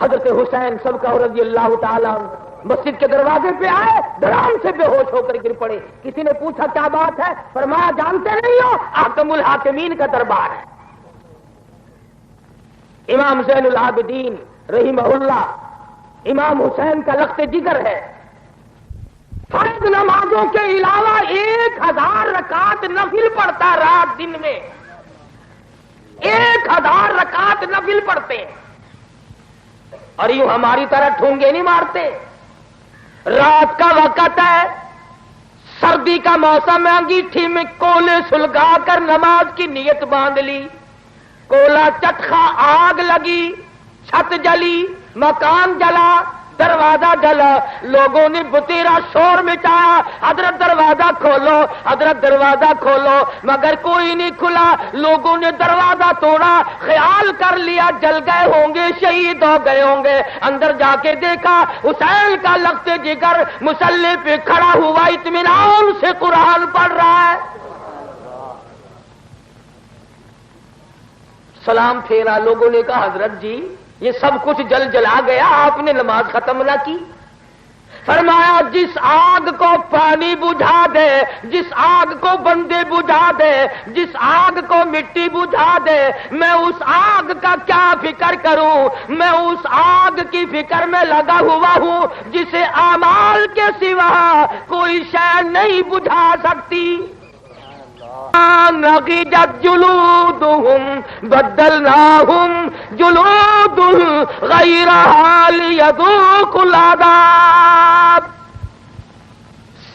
[SPEAKER 2] حضرت حسین سب کا رضی اللہ تعالیٰ مسجد کے دروازے پہ آئے، دھڑام سے بے ہوش ہو کر گر پڑے. کسی نے پوچھا کیا بات ہے؟ فرمایا جانتے نہیں ہو؟ احکم الحاکمین کا دربار ہے. امام زین العابدین رحمہ اللہ، امام حسین کا لخت جگر ہے. فرض نمازوں کے علاوہ 1000 رکعت نفل پڑھتا رات دن میں. 1000 رکعت نفل پڑھتے ہیں. اور یوں ہماری طرح ٹھونگے نہیں مارتے. رات کا وقت ہے، سردی کا موسم ہے، انگیٹھی میں کولے سلگا کر نماز کی نیت باندھ لی. کولا چٹخا، آگ لگی، چھت جلی، مکان جلا، دروازہ جلا. لوگوں نے بتیرا شور مچایا، حضرت دروازہ کھولو، حضرت دروازہ کھولو، مگر کوئی نہیں کھلا. لوگوں نے دروازہ توڑا، خیال کر لیا جل گئے ہوں گے، شہید ہو گئے ہوں گے. اندر جا کے دیکھا حسین کا لخت جگر مصلی پہ کھڑا ہوا اطمینان سے قرآن پڑھ رہا ہے. سلام پھیرا. لوگوں نے کہا حضرت جی یہ سب کچھ جل جلا گیا، آپ نے نماز ختم نہ کی. فرمایا جس آگ کو پانی بجھا دے، جس آگ کو بندے بجھا دے، جس آگ کو مٹی بجھا دے، میں اس آگ کا کیا فکر کروں؟ میں اس آگ کی فکر میں لگا ہوا ہوں جسے اعمال کے سوا کوئی شے نہیں بجھا سکتی. نضجت جلودهم بدلناهم جلود غيرها ليذوقوا العذاب.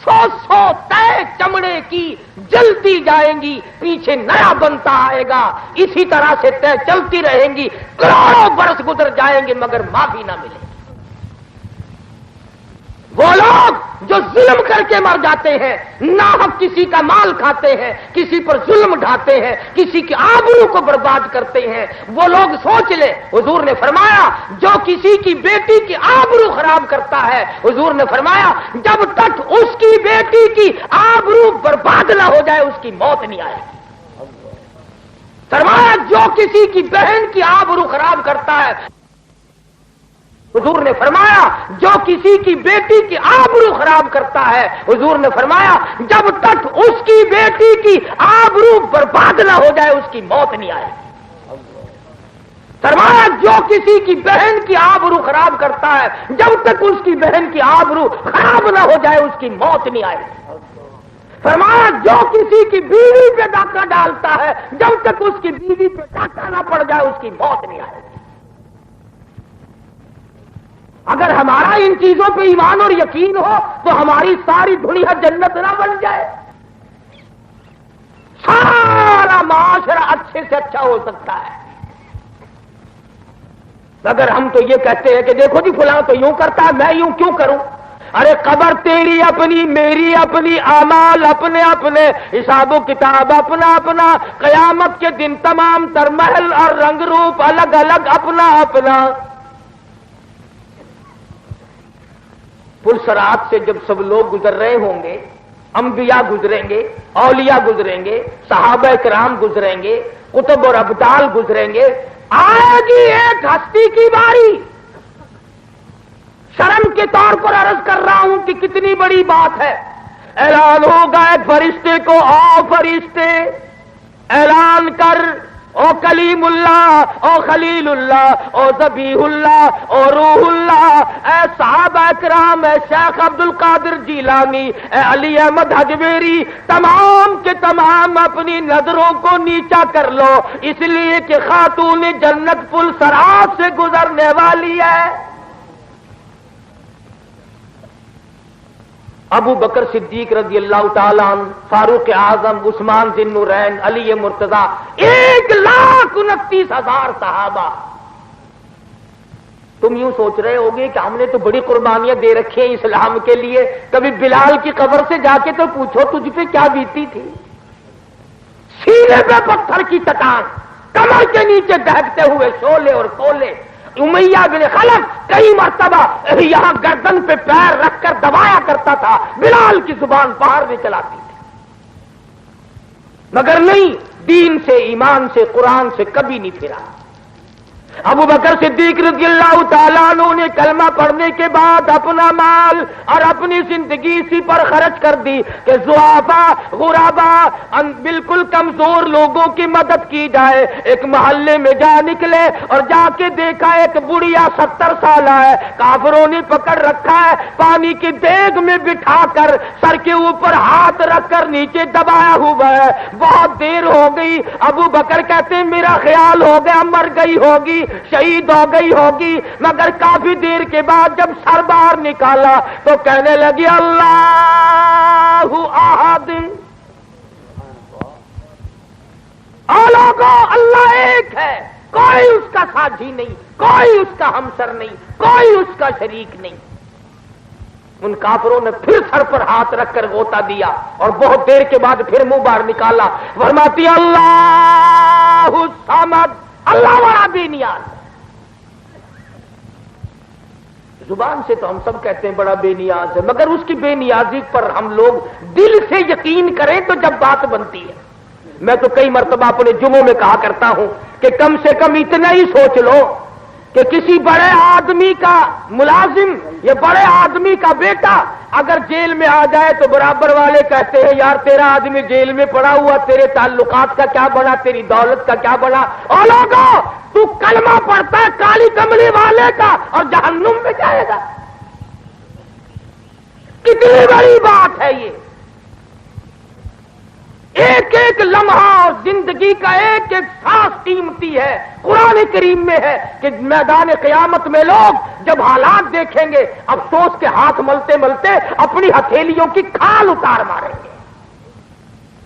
[SPEAKER 2] 100 تہ چمڑے کی جلتی جائیں گی، پیچھے نیا بنتا آئے گا. اسی طرح سے تہ چلتی رہیں گی، کروڑوں برس گزر جائیں گے مگر معافی نہ ملے. وہ لوگ جو ظلم کر کے مر جاتے ہیں، ناحق کسی کا مال کھاتے ہیں، کسی پر ظلم ڈھاتے ہیں، کسی کی آبرو کو برباد کرتے ہیں، وہ لوگ سوچ لے. حضور نے فرمایا جو کسی کی بیٹی کی آبرو خراب کرتا ہے، حضور نے فرمایا جب تک اس کی بیٹی کی آبرو برباد نہ ہو جائے اس کی موت نہیں آئے. فرمایا جو کسی کی بہن کی آبرو خراب کرتا ہے، حضور نے فرمایا جو کسی کی بیٹی کی آبرو خراب کرتا ہے، حضور نے فرمایا جب تک اس کی بیٹی کی آبرو برباد نہ ہو جائے اس کی موت نہیں آئے. فرمایا جو کسی کی بہن کی آبرو خراب کرتا ہے، جب تک اس کی بہن کی آبرو خراب نہ ہو جائے اس کی موت نہیں آئے. فرمایا جو کسی کی بیوی پہ ڈاکہ ڈالتا ہے، جب تک اس کی بیوی پہ ڈاکہ نہ پڑ جائے اس کی موت نہیں آئے. اگر ہمارا ان چیزوں پہ ایمان اور یقین ہو تو ہماری ساری دنیا جنت نہ بن جائے. سارا معاشرہ اچھے سے اچھا ہو سکتا ہے. اگر ہم تو یہ کہتے ہیں کہ دیکھو جی فلاں تو یوں کرتا ہے، میں یوں کیوں کروں؟ ارے قبر تیری اپنی، میری اپنی، اعمال اپنے اپنے، حساب و کتاب اپنا اپنا، قیامت کے دن تمام تر محل اور رنگ روپ الگ الگ اپنا اپنا. پلسرات سے جب سب لوگ گزر رہے ہوں گے، انبیاء گزریں گے، اولیاء گزریں گے، صحابہ کرام گزریں گے، کتب اور ابدال گزریں گے، آئے گی ایک ہستی کی باری. شرم کے طور پر عرض کر رہا ہوں کہ کتنی بڑی بات ہے. اعلان ہوگا ایک فرشتے کو، آؤ فرشتے اعلان کر، او کلیم اللہ، او خلیل اللہ، او ذبیح اللہ، او روح اللہ، اے صحابہ کرام، اے شیخ عبد القادر جیلانی، اے علی احمد حجویری، تمام کے تمام اپنی نظروں کو نیچا کر لو، اس لیے کہ خاتون جنت پل صراط سے گزرنے والی ہے. ابو بکر صدیق رضی اللہ تعالیٰ عنہ، فاروق اعظم، عثمان ذی النورین، علی مرتضیٰ، 1,29,000 صحابہ. تم یوں سوچ رہے ہوگے کہ ہم نے تو بڑی قربانیاں دے رکھی ہیں اسلام کے لیے، کبھی بلال کی قبر سے جا کے تو پوچھو تجھ پہ کیا بیتی تھی؟ سینے پہ پتھر کی چٹان، کمر کے نیچے دہتے ہوئے شعلے اور کولے۔ امیہ بن خلف کئی مرتبہ یہاں گردن پہ پیر رکھ کر دبایا کرتا تھا، بلال کی زبان باہر نکل آتی تھی، مگر نہیں، دین سے، ایمان سے، قرآن سے کبھی نہیں پھرا۔ ابو بکر صدیق رضی اللہ تعالیٰ عنہ نے کلمہ پڑھنے کے بعد اپنا مال اور اپنی زندگی اسی پر خرچ کر دی کہ ضعفاء، غرباء، بالکل کمزور لوگوں کی مدد کی جائے۔ ایک محلے میں جا نکلے اور جا کے دیکھا ایک بڑھیا 70 سالہ ہے، کافروں نے پکڑ رکھا ہے، پانی کی دیگ میں بٹھا کر سر کے اوپر ہاتھ رکھ کر نیچے دبایا ہوا ہے۔ بہت دیر ہو گئی، ابو بکر کہتے ہیں میرا خیال ہو گیا مر گئی ہوگی، شہید ہو گئی ہوگی، مگر کافی دیر کے بعد جب سر باہر نکالا تو کہنے لگی اللہ احد، لوگوں اللہ ایک ہے، کوئی اس کا ساتھی نہیں، کوئی اس کا ہمسر نہیں، کوئی اس کا شریک نہیں۔ ان کافروں نے پھر سر پر ہاتھ رکھ کر غوطہ دیا اور بہت دیر کے بعد پھر منہ باہر نکالا، فرماتی اللہ الصمد، اللہ والا بے نیاز۔ زبان سے تو ہم سب کہتے ہیں بڑا بے نیاز ہے، مگر اس کی بے نیازی پر ہم لوگ دل سے یقین کریں تو جب بات بنتی ہے۔ میں تو کئی مرتبہ اپنے جمعوں میں کہا کرتا ہوں کہ کم سے کم اتنا ہی سوچ لو کہ کسی بڑے آدمی کا ملازم یا بڑے آدمی کا بیٹا اگر جیل میں آ جائے تو برابر والے کہتے ہیں یار تیرا آدمی جیل میں پڑا ہوا، تیرے تعلقات کا کیا بنا، تیری دولت کا کیا بنا؟ اور لوگوں تو کلمہ پڑھتا ہے کالی کملی والے کا اور جہنم میں جائے گا۔ کتنی بڑی بات ہے یہ! ایک ایک لمحہ اور زندگی کا ایک ایک سانس قیمتی ہے۔ قرآن کریم میں ہے کہ میدان قیامت میں لوگ جب حالات دیکھیں گے افسوس کے ہاتھ ملتے ملتے اپنی ہتھیلیوں کی کھال اتار ماریں گے۔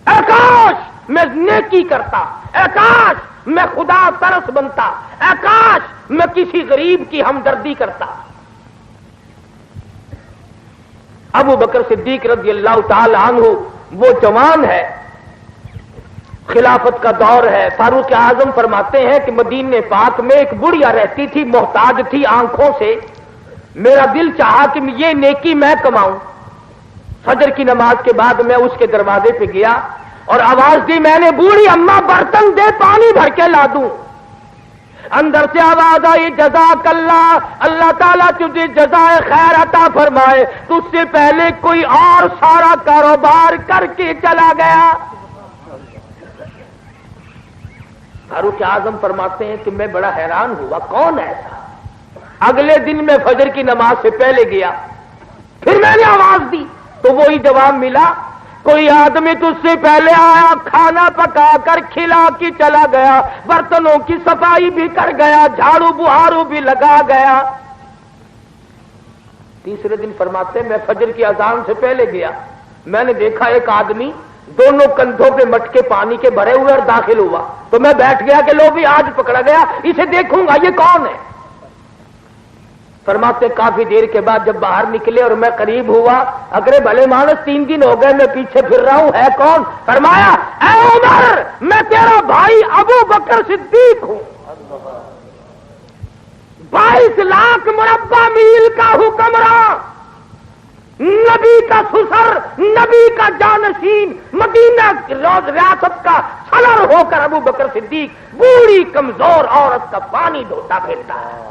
[SPEAKER 2] اے کاش میں نیکی کرتا، اے کاش میں خدا ترس بنتا، اے کاش میں کسی غریب کی ہمدردی کرتا۔ ابو بکر صدیق رضی اللہ تعالی عنہ وہ جوان ہے، خلافت کا دور ہے۔ فاروق اعظم فرماتے ہیں کہ مدینے پاک میں ایک بڑھیا رہتی تھی، محتاج تھی آنکھوں سے، میرا دل چاہا کہ یہ نیکی میں کماؤں۔ فجر کی نماز کے بعد میں اس کے دروازے پہ گیا اور آواز دی، میں نے بوڑھی اماں برتن دے پانی بھر کے لا دوں۔ اندر سے آواز آئی، جزاک اللہ، اللہ تعالیٰ تجھے جزائے خیر عطا فرمائے، تجھ سے پہلے کوئی اور سارا کاروبار کر کے چلا گیا۔ فاروق اعظم فرماتے ہیں کہ میں بڑا حیران ہوا، کون ایسا؟ اگلے دن میں فجر کی نماز سے پہلے گیا، پھر میں نے آواز دی تو وہی جواب ملا، کوئی آدمی تجھ سے پہلے آیا، کھانا پکا کر کھلا کے چلا گیا، برتنوں کی صفائی بھی کر گیا، جھاڑو بہارو بھی لگا گیا۔ تیسرے دن فرماتے ہیں میں فجر کی اذان سے پہلے گیا، میں نے دیکھا ایک آدمی دونوں کندھوں پہ مٹکے پانی کے بھرے ہوئے اور داخل ہوا، تو میں بیٹھ گیا کہ لو بھی آج پکڑا گیا، اسے دیکھوں گا یہ کون ہے۔ فرماتے کافی دیر کے بعد جب باہر نکلے اور میں قریب ہوا، اگرے بھلے مانس 3 دن ہو گئے میں پیچھے پھر رہا ہوں، ہے کون؟ فرمایا اے عمر میں تیرا بھائی ابو بکر صدیق ہوں، 22 لاکھ مربع میل کا حکمراں، نبی کا سسر، نبی کا جانشین، مدینہ ریاست کا سالر ہو کر ابو بکر صدیق بوڑھی کمزور عورت کا پانی دھوتا پھرتا ہے۔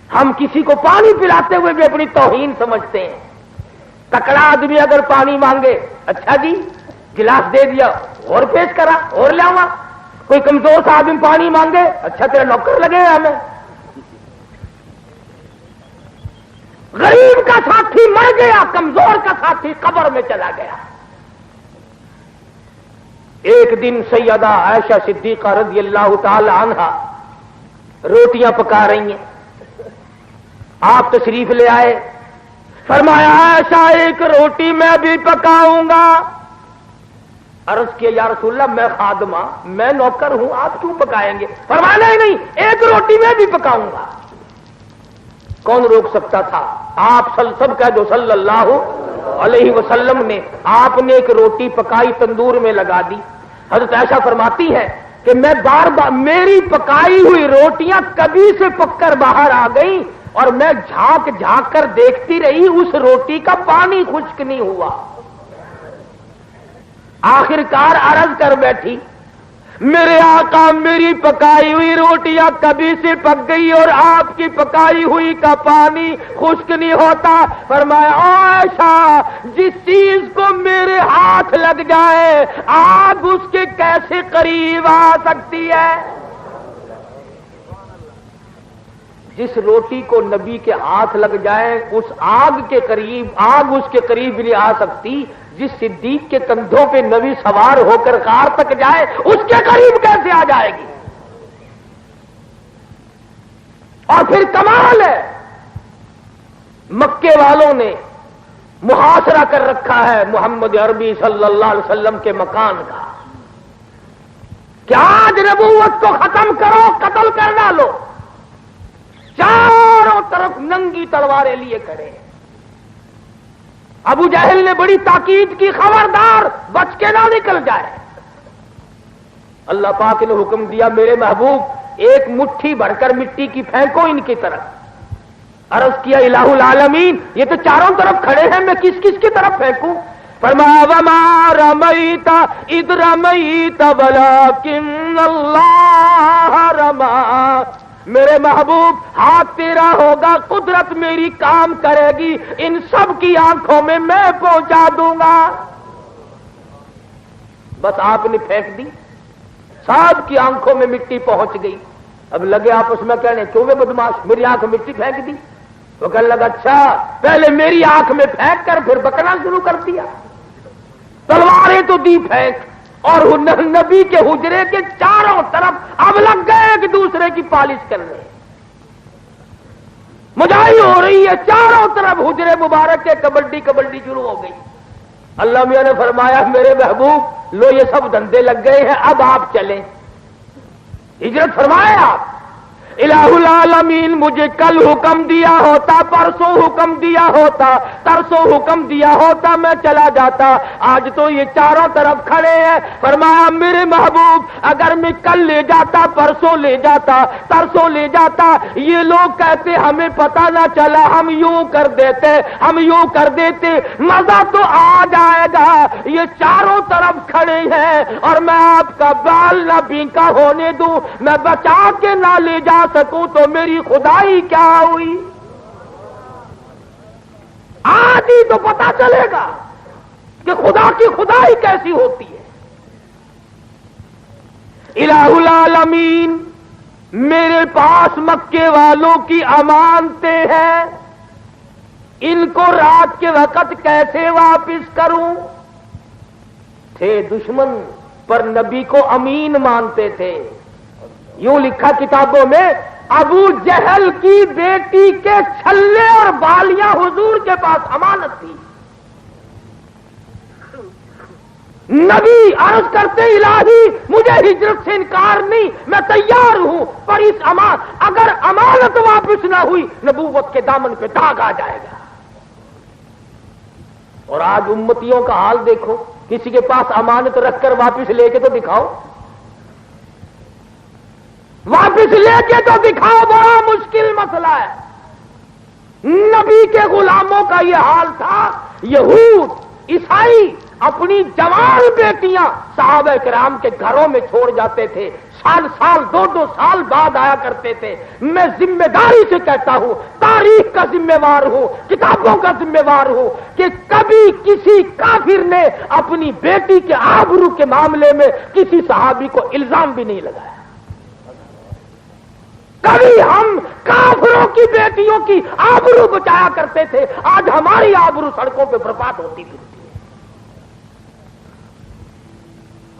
[SPEAKER 2] ہم کسی کو پانی پلاتے ہوئے بھی اپنی توہین سمجھتے ہیں۔ تکڑا آدمی اگر پانی مانگے، اچھا جی گلاس دے دیا، اور پیش کرا اور لاؤں۔ کوئی کمزور سا آدمی پانی مانگے، اچھا تیرا نوکر لگے گا ہمیں۔ غریب کا ساتھی مر گیا، کمزور کا ساتھی قبر میں چلا گیا۔ ایک دن سیدہ عائشہ صدیقہ رضی اللہ تعالی عنہا روٹیاں پکا رہی ہیں، آپ تشریف لے آئے، فرمایا عائشہ ایک روٹی میں بھی پکاؤں گا۔ عرض کیا یا رسول اللہ میں خادمہ، میں نوکر ہوں، آپ کیوں پکائیں گے؟ فرمایا نہیں، ایک روٹی میں بھی پکاؤں گا۔ کون روک سکتا تھا؟ آپ سب کہہ دو صلی اللہ علیہ وسلم نے۔ آپ نے ایک روٹی پکائی، تندور میں لگا دی۔ حضرت عائشہ فرماتی ہے کہ میں بار بار میری پکائی ہوئی روٹیاں کبھی سے پک کر باہر آ گئیں اور میں جھانک جھانک کر دیکھتی رہی، اس روٹی کا پانی خشک نہیں ہوا۔ آخرکار عرض کر بیٹھی، میرے آقا میری پکائی ہوئی روٹیاں کبھی سے پک گئی اور آپ کی پکائی ہوئی کا پانی خشک نہیں ہوتا۔ فرمایا عائشہ، جس چیز کو میرے ہاتھ لگ جائے آگ اس کے کیسے قریب آ سکتی ہے؟ جس روٹی کو نبی کے ہاتھ لگ جائے اس آگ کے قریب، آگ اس کے قریب نہیں آ سکتی۔ جس صدیق کے کندھوں پہ نبی سوار ہو کر غار تک جائے اس کے قریب کیسے آ جائے گی؟ اور پھر کمال ہے، مکے والوں نے محاصرہ کر رکھا ہے محمد عربی صلی اللہ علیہ وسلم کے مکان کا کہ آج نبوت کو ختم کرو، قتل کر ڈالو۔ چاروں طرف ننگی تلواریں لیے کھڑے۔ ابو جہل نے بڑی تاکید کی، خبردار بچ کے نہ نکل جائے۔ اللہ پاک نے حکم دیا، میرے محبوب ایک مٹھی بھر کر مٹی کی پھینکو ان کی طرف۔ عرض کیا الہ العالمین، یہ تو چاروں طرف کھڑے ہیں، میں کس کس کی طرف پھینکوں؟ فرمایا وما رمیت اذ رمیت ولکن اللہ رما۔ میرے محبوب ہاتھ تیرا ہوگا، قدرت میری کام کرے گی، ان سب کی آنکھوں میں میں پہنچا دوں گا۔ بس آپ نے پھینک دی، سب کی آنکھوں میں مٹی پہنچ گئی۔ اب لگے آپس میں کہنے کیوں میں بدماش میری آنکھ میں مٹی پھینک دی؟ وہ کہنے لگا اچھا پہلے میری آنکھ میں پھینک کر پھر بکنا شروع کر دیا۔ تلواریں تو دی پھینک، اور نبی کے حجرے کے چاروں طرف اب لگ گئے ایک دوسرے کی پالش کرنے۔ مجاہی ہو رہی ہے چاروں طرف، حجرے مبارک کے کبڈی کبڈی شروع ہو گئی۔ اللہ میاں نے فرمایا میرے محبوب لو یہ سب دھندے لگ گئے ہیں، اب آپ چلیں، ہجرت فرمائے آپ۔ الہ العالمین مجھے کل حکم دیا ہوتا، پرسوں حکم دیا ہوتا، ترسوں حکم دیا ہوتا، میں چلا جاتا۔ آج تو یہ چاروں طرف کھڑے ہیں۔ فرمایا میرے محبوب اگر میں کل لے جاتا، پرسوں لے جاتا، ترسوں لے جاتا، یہ لوگ کہتے ہمیں پتہ نہ چلا، ہم یوں کر دیتے، ہم یوں کر دیتے، مزہ تو آ جائے گا۔ یہ چاروں طرف کھڑے ہیں اور میں آپ کا بال نہ بینکا ہونے دوں، میں بچا کے نہ لے جا سکوں تو میری خدائی کیا ہوئی؟ آج ہی تو پتا چلے گا کہ خدا کی خدائی کیسی ہوتی ہے۔ الہ العالمین میرے پاس مکے والوں کی امانتیں ہیں، ان کو رات کے وقت کیسے واپس کروں؟ تھے دشمن پر نبی کو امین مانتے تھے۔ یوں لکھا کتابوں میں، ابو جہل کی بیٹی کے چھلے اور بالیاں حضور کے پاس امانت تھی۔ نبی عرض کرتے الہی مجھے ہجرت سے انکار نہیں، میں تیار ہوں، پر اس اگر امانت واپس نہ ہوئی نبوت کے دامن پہ داغ آ جائے گا۔ اور آج امتیوں کا حال دیکھو، کسی کے پاس امانت رکھ کر واپس لے کے تو دکھاؤ، واپس لے کے تو دکھاؤ، بڑا مشکل مسئلہ ہے۔ نبی کے غلاموں کا یہ حال تھا۔ یہود عیسائی اپنی جوان بیٹیاں صحابہ کرام کے گھروں میں چھوڑ جاتے تھے، سال سال دو سال بعد آیا کرتے تھے۔ میں ذمہ داری سے کہتا ہوں، تاریخ کا ذمہ وار ہوں، کتابوں کا ذمہ وار ہوں کہ کبھی کسی کافر نے اپنی بیٹی کے آبرو کے معاملے میں کسی صحابی کو الزام بھی نہیں لگایا۔ کبھی ہم کافروں کی بیٹیوں کی آبرو بچایا کرتے تھے، آج ہماری آبرو سڑکوں پہ برباد ہوتی پھرتی ہے۔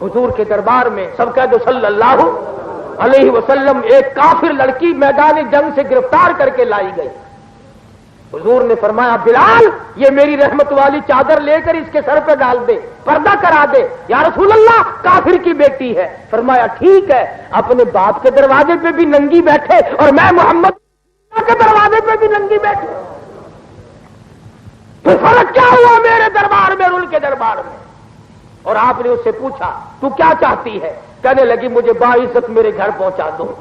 [SPEAKER 2] حضور کے دربار میں سب کہہ دو صلی اللہ علیہ وسلم، ایک کافر لڑکی میدان جنگ سے گرفتار کر کے لائی گئی۔ حضور نے فرمایا بلال یہ میری رحمت والی چادر لے کر اس کے سر پہ ڈال دے، پردہ کرا دے۔ یا رسول اللہ کافر کی بیٹی ہے۔ فرمایا ٹھیک ہے، اپنے باپ کے دروازے پہ بھی ننگی بیٹھے اور میں محمد کے دروازے پہ بھی ننگی بیٹھے، تو فرق کیا ہوا میرے دربار میں اور ان کے دربار میں؟ اور آپ نے اس سے پوچھا تو کیا چاہتی ہے؟ کہنے لگی مجھے باعزت میرے گھر پہنچا دو۔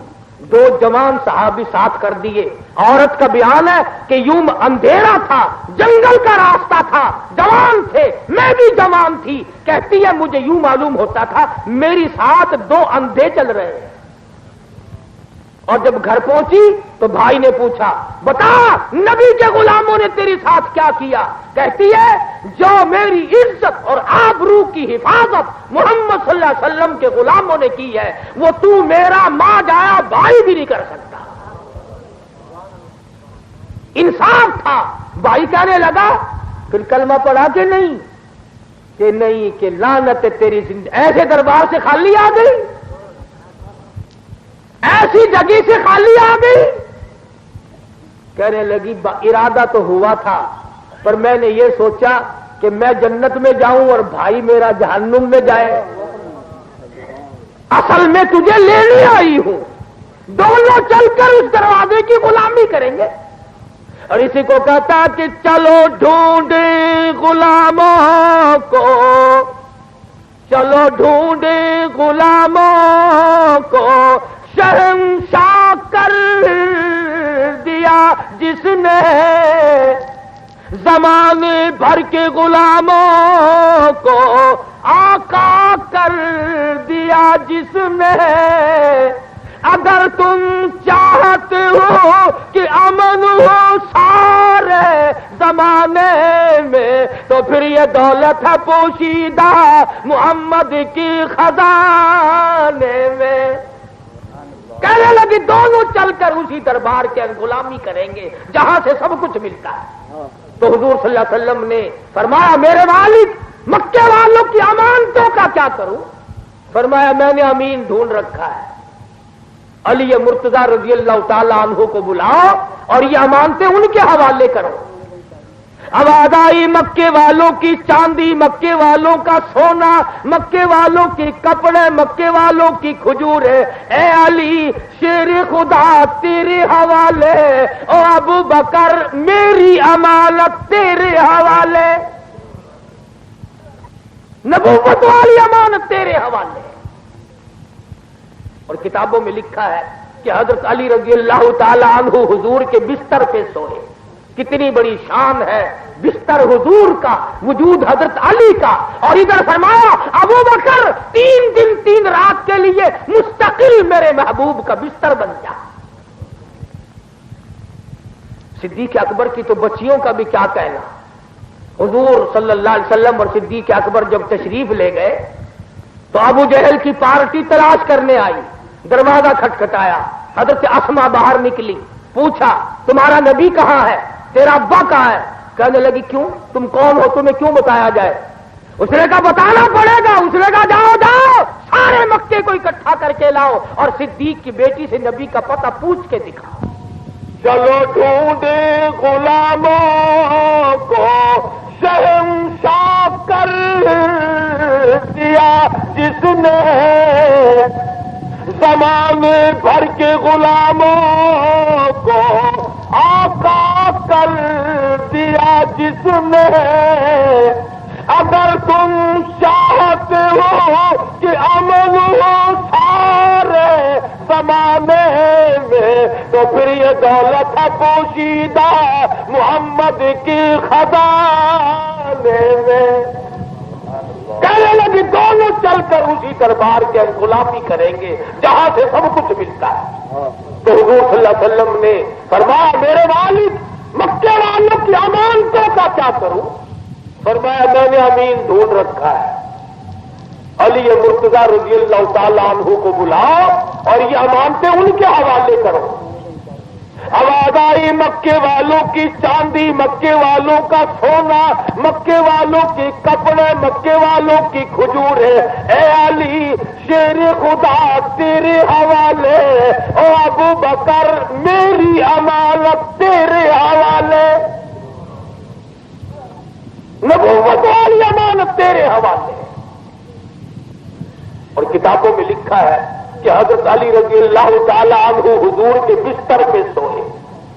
[SPEAKER 2] دو جوان صحابی ساتھ کر دیے۔ عورت کا بیان ہے کہ یوں اندھیرا تھا، جنگل کا راستہ تھا، جوان تھے، میں بھی جوان تھی، کہتی ہے مجھے یوں معلوم ہوتا تھا میری ساتھ دو اندھے چل رہے ہیں۔ اور جب گھر پہنچی تو بھائی نے پوچھا بتا نبی کے غلاموں نے تیری ساتھ کیا کیا؟ کہتی ہے جو میری عزت اور آبرو کی حفاظت محمد صلی اللہ علیہ وسلم کے غلاموں نے کی ہے وہ تو میرا ماں جایا بھائی بھی نہیں کر سکتا۔ انصاف تھا۔ بھائی کہنے لگا پھر کلمہ پڑھا کہ نہیں؟ کہ نہیں، کہ لعنت تیری زندگی، ایسے دربار سے خالی آ گئی، ایسی جگہ سے خالی آ گئی؟ کہنے لگی ارادہ تو ہوا تھا پر میں نے یہ سوچا کہ میں جنت میں جاؤں اور بھائی میرا جہنم میں جائے، اصل میں تجھے لینے آئی ہوں، دونوں چل کر اس دروازے کی غلامی کریں گے۔ اور اسی کو کہتا کہ چلو ڈھونڈے غلاموں کو، چلو ڈھونڈے غلاموں کو، شہنشاہ کر دیا جس نے زمانے بھر کے غلاموں کو، آقا کر دیا جس نے۔ اگر تم چاہتے ہو کہ امن ہو سارے زمانے میں تو پھر یہ دولت ہے پوشیدہ محمد کی خزانے میں۔ کہنے لگی دونوں چل کر اسی دربار کے غلامی کریں گے جہاں سے سب کچھ ملتا ہے۔ تو حضور صلی اللہ علیہ وسلم نے فرمایا میرے والد مکے والوں کی امانتوں کا کیا کروں؟ فرمایا میں نے امین ڈھونڈ رکھا ہے، علی مرتضی رضی اللہ تعالی عنہ کو بلاؤ اور یہ امانتیں ان کے حوالے کرو۔ آواز آئی مکے والوں کی چاندی، مکے والوں کا سونا، مکے والوں کے کپڑے، مکے والوں کی کھجوریں، اے علی شیر خدا تیرے حوالے، او ابو بکر میری امانت تیرے حوالے، نبوت والی امانت تیرے حوالے۔ اور کتابوں میں لکھا ہے کہ حضرت علی رضی اللہ تعالی عنہ حضور کے بستر پہ سوئے۔ کتنی بڑی شان ہے بستر حضور کا، وجود حضرت علی کا۔ اور ادھر فرمایا ابو بکر 3 دن 3 رات کے لیے مستقل میرے محبوب کا بستر بن جا۔ صدیق اکبر کی تو بچیوں کا بھی کیا کہنا۔ حضور صلی اللہ علیہ وسلم اور صدیق اکبر جب تشریف لے گئے تو ابو جہل کی پارٹی تلاش کرنے آئی، دروازہ کھٹکھٹایا، حضرت اسما باہر نکلی، پوچھا تمہارا نبی کہاں ہے، تیرا ابا کہاں ہے؟ کہنے لگی کیوں، تم کون ہو، تمہیں کیوں بتایا جائے؟ اس نے کہا بتانا پڑے گا۔ اس نے کہا جاؤ جاؤ سارے مکے کو اکٹھا کر کے لاؤ اور صدیق کی بیٹی سے نبی کا پتہ پوچھ کے دکھاؤ۔ چلو ڈھونڈے غلاموں کو، شہنشاہ کر دیا جس نے زمانے بھر کے غلاموں کو، آقا کر دیا جس نے۔ اگر تم چاہتے ہو کہ امن ہو سارے زمانے میں تو پھر یہ دولت ہے پوشیدہ محمد کی خزانے میں۔ کہنے لگی دونوں چل کر اسی دربار کے غلامی کریں گے جہاں سے سب کچھ ملتا ہے۔ تو حضور صلی اللہ علیہ وسلم نے فرمایا میرے والد مکے والوں کی امانتوں کا کیا کروں؟ فرمایا میں نے امین ڈھونڈ رکھا ہے، علی مرتضی رضی اللہ تعالی عنہ کو بلاؤ اور یہ امانتیں ان کے حوالے کرو۔ آواز آئی مکے والوں کی چاندی، مکے والوں کا سونا، مکے والوں کے کپڑے، مکے والوں کی کھجوریں، اے علی شیر خدا تیرے حوالے، او ابو بکر میری امانت تیرے حوالے۔ حوالے ہیں۔ اور کتابوں میں لکھا ہے کہ حضرت علی رضی اللہ تعالی عنہ حضور کے بستر پہ سوئے۔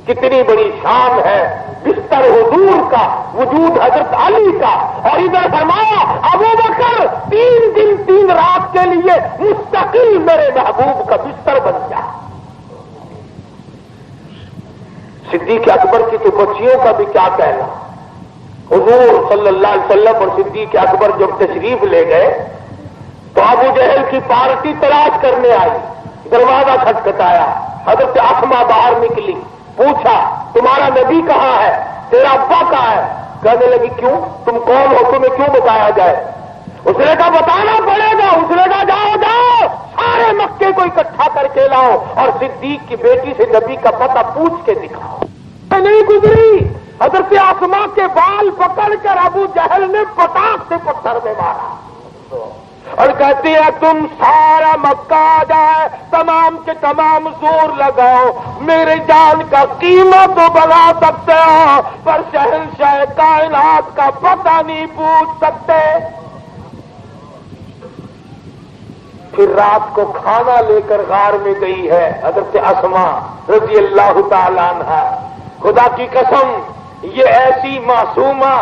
[SPEAKER 2] کتنی بڑی شان ہے بستر حضور کا، وجود حضرت علی کا، اور ادھر فرمایا ابو بکر 3 دن 3 رات کے لیے مستقل میرے محبوب کا بستر بن گیا۔ صدیق اکبر کی تو بچیوں کا بھی کیا کہنا، حضور صلی اللہ علیہ وسلم اور صدیق اکبر جب تشریف لے گئے تو ابو جہل کی پارٹی تلاش کرنے آئی، دروازہ کھٹکھٹایا، حضرت اسما باہر نکلی، پوچھا تمہارا نبی کہاں ہے، تیرا ابا کہاں ہے؟ کہنے لگی کیوں، تم کون ہو، تمہیں کیوں بتایا جائے؟ اس نے کہا بتانا پڑے گا۔ اس نے کہا جاؤ جاؤ سارے مکے کو اکٹھا کر کے لاؤ اور صدیق کی بیٹی سے نبی کا پتہ پوچھ کے دکھاؤ۔ نہیں گزری، حضرت اسما کے بال پکڑ کر ابو جہل نے پٹاخ سے پتھر میں مارا اور کہتی ہے تم سارا مکہ آ جائے، تمام کے تمام زور لگاؤ، میرے جان کا قیمت تو بنا سکتے ہو پر شہنشاہ کائنات کا پتہ نہیں پوچھ سکتے۔ پھر رات کو کھانا لے کر غار میں گئی ہے حضرت اسما رضی اللہ تعالی عنہا۔ خدا کی قسم یہ ایسی معصومہ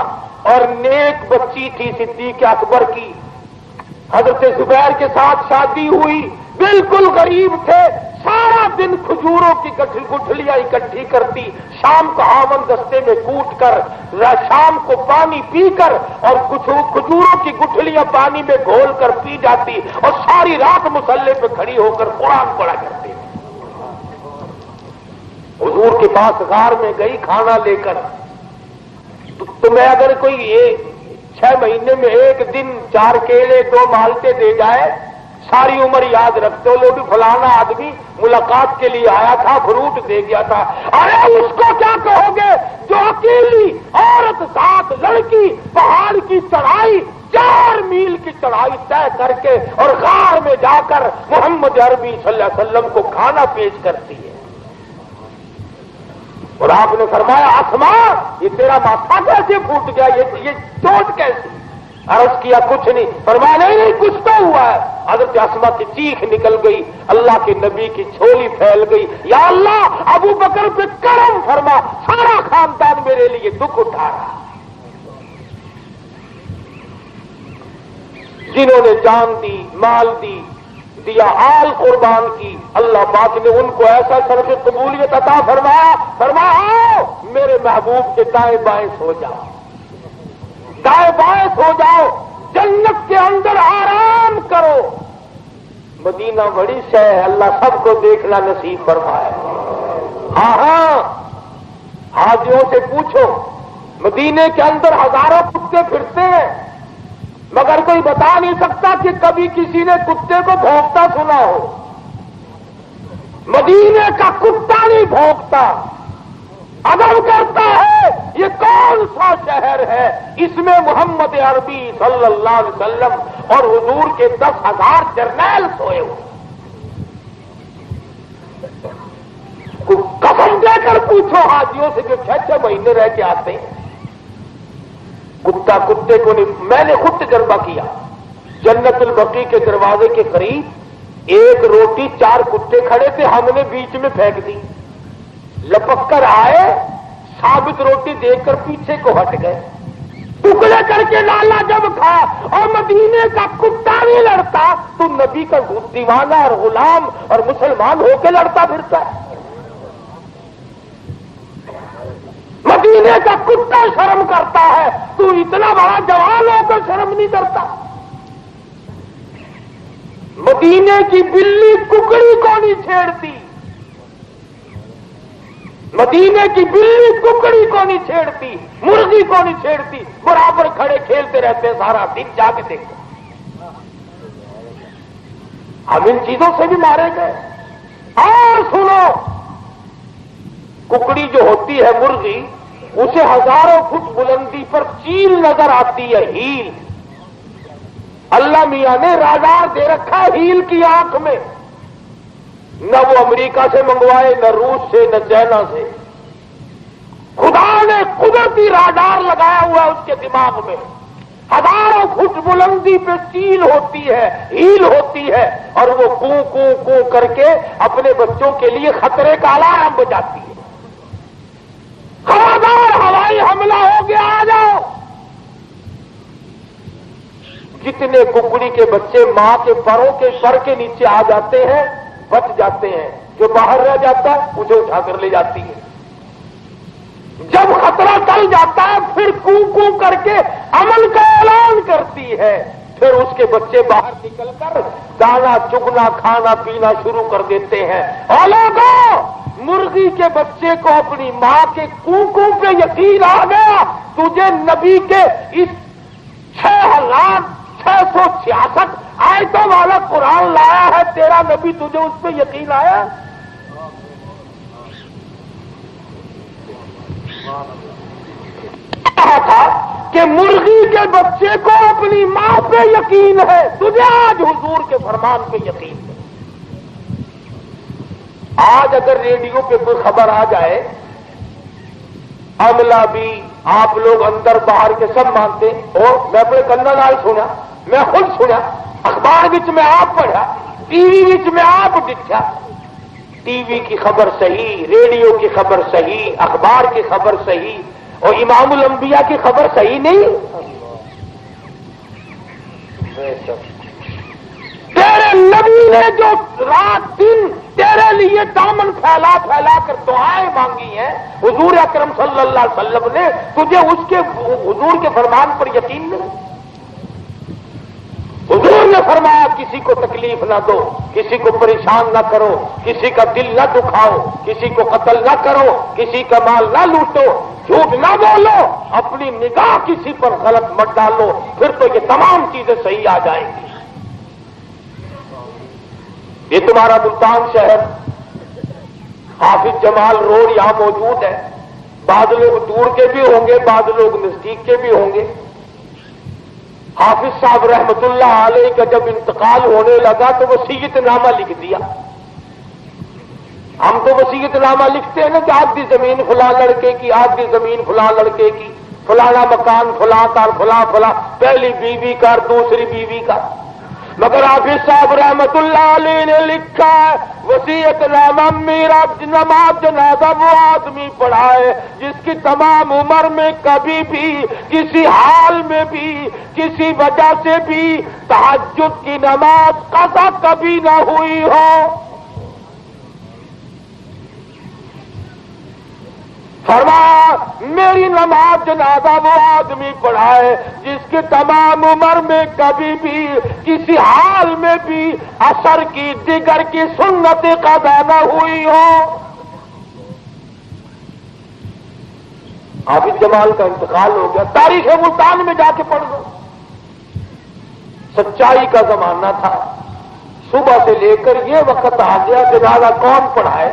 [SPEAKER 2] اور نیک بچی تھی صدیق اکبر کی۔ حضرت زبیر کے ساتھ شادی ہوئی، بالکل غریب تھے، سارا دن کھجوروں کی گٹھلیاں اکٹھی کرتی، شام کو آمن دستے میں کوٹ کر، شام کو پانی پی کر اور کچھ کھجوروں کی گٹھلیاں پانی میں گھول کر پی جاتی اور ساری رات مصلے پہ کھڑی ہو کر قرآن پڑھا کرتی۔ حضور کے پاس غار میں گئی کھانا لے کر، تو تمہیں اگر کوئی 6 مہینے میں 1 دن 4 کیلے 2 مالٹے دے جائے، ساری عمر یاد رکھتے ہو لوگ فلانا آدمی ملاقات کے لیے آیا تھا فروٹ دے گیا تھا۔ ارے اس کو کیا کہو گے جو اکیلی عورت ساتھ لڑکی پہاڑ کی چڑھائی 4 میل کی چڑھائی طے کر کے اور غار میں جا کر محمد عربی صلی اللہ علیہ وسلم کو کھانا پیش کرتی ہے۔ اور آپ نے فرمایا اسما یہ تیرا ماتھا کیسے پھوٹ گیا، یہ چوٹ کیسی؟ عرض کیا کچھ نہیں، فرمایا نہیں کچھ تو ہوا ہے۔ حضرت اسما کی چیخ نکل گئی، اللہ کے نبی کی جھولی پھیل گئی، یا اللہ ابو بکر پہ کرم فرما، سارا خاندان میرے لیے دکھ اٹھا رہا۔ جنہوں نے جان دی، مال دی، دیا، آل قربان کی، اللہ پاک نے ان کو ایسا شرف قبولیت عطا فرمایا، فرمایا میرے محبوب کے دائیں بائیں سو جاؤ، دائیں بائیں سو جاؤ، جنت کے اندر آرام کرو۔ مدینہ بڑی شے ہے، اللہ سب کو دیکھنا نصیب فرمائے۔ ہاں حاجیوں سے پوچھو، مدینے کے اندر ہزاروں کتے پھرتے ہیں، مگر کوئی بتا نہیں سکتا کہ کبھی کسی نے کتے کو بھونکتا سنا ہو۔ مدینے کا کتا نہیں بھونکتا، ادب کرتا ہے۔ یہ کون سا شہر ہے اس میں محمد عربی صلی اللہ علیہ وسلم اور حضور کے 10,000 جرنیل سوئے ہوئے؟ قسم دے کر پوچھو حاجیوں سے جو 6 مہینے رہ کے آتے ہیں، کتا کتے کو نہیں۔ میں نے خود تجربہ کیا، جنت البقیع کے دروازے کے قریب 1 روٹی 4 کتے کھڑے تھے، ہم نے بیچ میں پھینک دی، لپک کر آئے، ثابت روٹی دیکھ کر پیچھے کو ہٹ گئے، ٹکڑے کر کے لالا جب کھا۔ اور مدینے کا کتا نہیں لڑتا تو نبی کا دیوانہ اور غلام اور مسلمان ہو کے لڑتا پھرتا ہے۔ مدینے کا کتا شرم کرتا ہے، تو اتنا بڑا جوان ہو کر شرم نہیں کرتا؟ مدینے کی بلی ککڑی کو نہیں چھیڑتی، مدینے کی بلی ککڑی کو نہیں چھیڑتی، مرغی کو نہیں چھیڑتی، برابر کھڑے کھیلتے رہتے ہیں سارا دن، جا کے دیکھو۔ ہم ان چیزوں سے بھی مارے گئے۔ اور سنو، ککڑی جو ہوتی ہے مرغی، اسے 1000 فٹ بلندی پر چیل نظر آتی ہے، ہیل۔ اللہ میاں نے رادار دے رکھا ہے ہیل کی آنکھ میں، نہ وہ امریکہ سے منگوائے، نہ روس سے، نہ چائنا سے، خدا نے قدرتی رادار لگایا ہوا ہے اس کے دماغ میں۔ 1000 فٹ بلندی پہ چیل ہوتی ہے، ہیل ہوتی ہے، اور وہ کو کو کو کر کے اپنے بچوں کے لیے خطرے کا الارم بجاتی ہے۔ خبردار ہوائی حملہ ہو گیا، آ جاؤ۔ جتنے ککڑی کے بچے ماں کے پروں کے سر کے نیچے آ جاتے ہیں بچ جاتے ہیں، جو باہر رہ جاتا ہے اسے اٹھا کر لے جاتی ہے۔ جب خطرہ ٹل جاتا ہے پھر کو کو کر کے امن کا اعلان کرتی ہے، پھر اس کے بچے باہر نکل کر دانا چگنا کھانا پینا شروع کر دیتے ہیں۔ اور لوگوں، مرغی کے بچے کو اپنی ماں کے کو کو پہ یقین آ گیا، تجھے نبی کے اس 6,666 آیتوں والا قرآن لایا ہے، تیرا نبی تجھے اس پہ یقین آیا؟ کہا تھا کہ مرغی کے بچے کو اپنی ماں پہ یقین ہے، تجھے آج حضور کے فرمان پہ یقین ہے۔ آج اگر ریڈیو پہ کوئی خبر آ جائے، عملہ بھی آپ لوگ اندر باہر کے سب مانتے، اور میں اپنے کنوں نال سنا، میں خود سنا، اخبار وچ میں آپ پڑھا، ٹی وی وچ میں آپ دیکھا، ٹی وی کی خبر صحیح، ریڈیو کی خبر صحیح، اخبار کی خبر صحیح، اور امام الانبیاء کی خبر صحیح نہیں۔ تیرے نبی نے جو رات دن تیرے لیے دامن پھیلا پھیلا کر دعائیں مانگی ہیں، حضور اکرم صلی اللہ علیہ وسلم نے، تجھے اس کے حضور کے فرمان پر یقین نہیں؟ حضور نے فرمایا کسی کو تکلیف نہ دو، کسی کو پریشان نہ کرو، کسی کا دل نہ دکھاؤ، کسی کو قتل نہ کرو، کسی کا مال نہ لوٹو، جھوٹ نہ بولو، اپنی نگاہ کسی پر غلط مت ڈالو، پھر تو یہ تمام چیزیں صحیح آ جائیں گی۔ یہ تمہارا ملتان شہر، حافظ جمال روڈ یہاں موجود ہے، بعض لوگ دور کے بھی ہوں گے، بعض لوگ نزدیک کے بھی ہوں گے۔ حافظ صاحب رحمت اللہ علیہ کا جب انتقال ہونے لگا تو وصیت نامہ لکھ دیا۔ ہم تو وصیت نامہ لکھتے ہیں نا کہ آدھی زمین فلاں لڑکے کی، آدھی زمین فلاں لڑکے کی، فلانا مکان فلاں کا، فلاں فلاں، پہلی بیوی کا اور دوسری بیوی کا۔ مگر حافظ صاحب رحمت اللہ علیہ نے لکھا ہے وصیت نامہ میرا نماز جنازہ وہ آدمی پڑھائے جس کی تمام عمر میں کبھی بھی کسی حال میں بھی کسی وجہ سے بھی تہجد کی نماز قضا کبھی نہ ہوئی ہو۔ فرمایا میری نماز جنازہ وہ آدمی پڑھائے جس کی تمام عمر میں کبھی بھی کسی حال میں بھی عصر کی دیگر کی سنت قضا نہ ہوئی ہو۔ حافظ جمال کا انتقال ہو گیا، تاریخ ملتان میں جا کے پڑھ لو، سچائی کا زمانہ تھا۔ صبح سے لے کر یہ وقت آ گیا جنازہ کون پڑھائے؟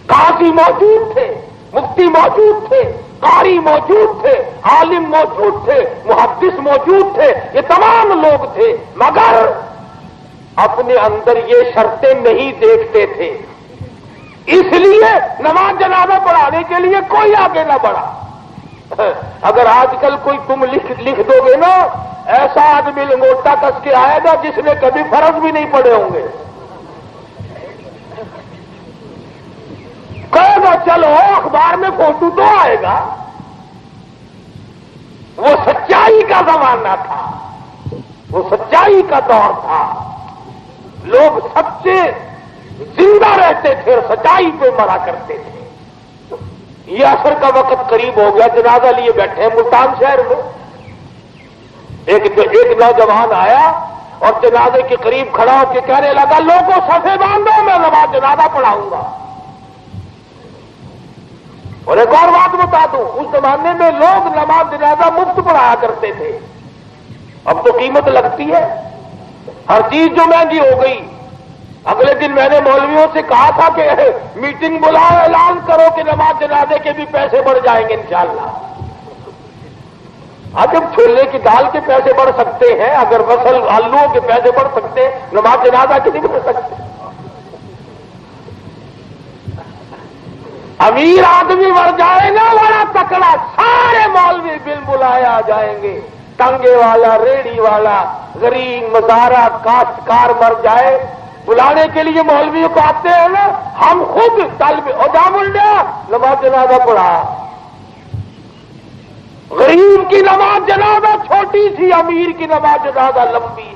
[SPEAKER 2] قاضی موجود تھے، مفتی موجود تھے، قاری موجود تھے، عالم موجود تھے، محدث موجود تھے، یہ تمام لوگ تھے، مگر اپنے اندر یہ شرطیں نہیں دیکھتے تھے، اس لیے نماز جنازہ پڑھانے کے لیے کوئی آگے نہ بڑھا۔ اگر آج کل کوئی تم لکھ دو گے نا، ایسا آدمی لنگوٹا کس کے آئے گا جس نے کبھی فرض بھی نہیں پڑھے ہوں گے، کہے گا چلو اخبار میں فوٹو تو آئے گا۔ وہ سچائی کا زمانہ تھا، وہ سچائی کا دور تھا، لوگ سچے زندہ رہتے تھے اور سچائی پہ مرا کرتے تھے۔ یہ عصر کا وقت قریب ہو گیا، جنازہ لیے بیٹھے ہیں ملتان شہر میں، ایک نوجوان آیا اور جنازے کے قریب کھڑا ہو کے کہنے لگا لوگوں صفے باندھو، میں نماز جنازہ پڑھاؤں گا۔ اور ایک اور بات بتا دوں، اس زمانے میں لوگ نماز جنازہ مفت پڑھایا کرتے تھے، اب تو قیمت لگتی ہے، ہر چیز جو مہنگی ہو گئی۔ اگلے دن میں نے مولویوں سے کہا تھا کہ میٹنگ بلاؤ، اعلان کرو کہ نماز جنازے کے بھی پیسے بڑھ جائیں گے انشاءاللہ۔ جب چھولے کی دال کے پیسے بڑھ سکتے ہیں، اگر فصل آلووں کے پیسے بڑھ سکتے ہیں، نماز جنازہ کے نہیں بڑھ سکتے۔ امیر آدمی مر جائے گا بڑا تکڑا، سارے مولوی بل بلائے آ جائیں گے، ٹانگے والا, ریڑھی والا, غریب, مزارع, کاشتکار مر جائے, بلانے کے لیے مولویوں کو آتے ہیں نا, ہم خود طالب اجام الڈیا نماز جنازہ پڑھا. غریب کی نماز جنازہ چھوٹی سی, امیر کی نماز جنازہ لمبی.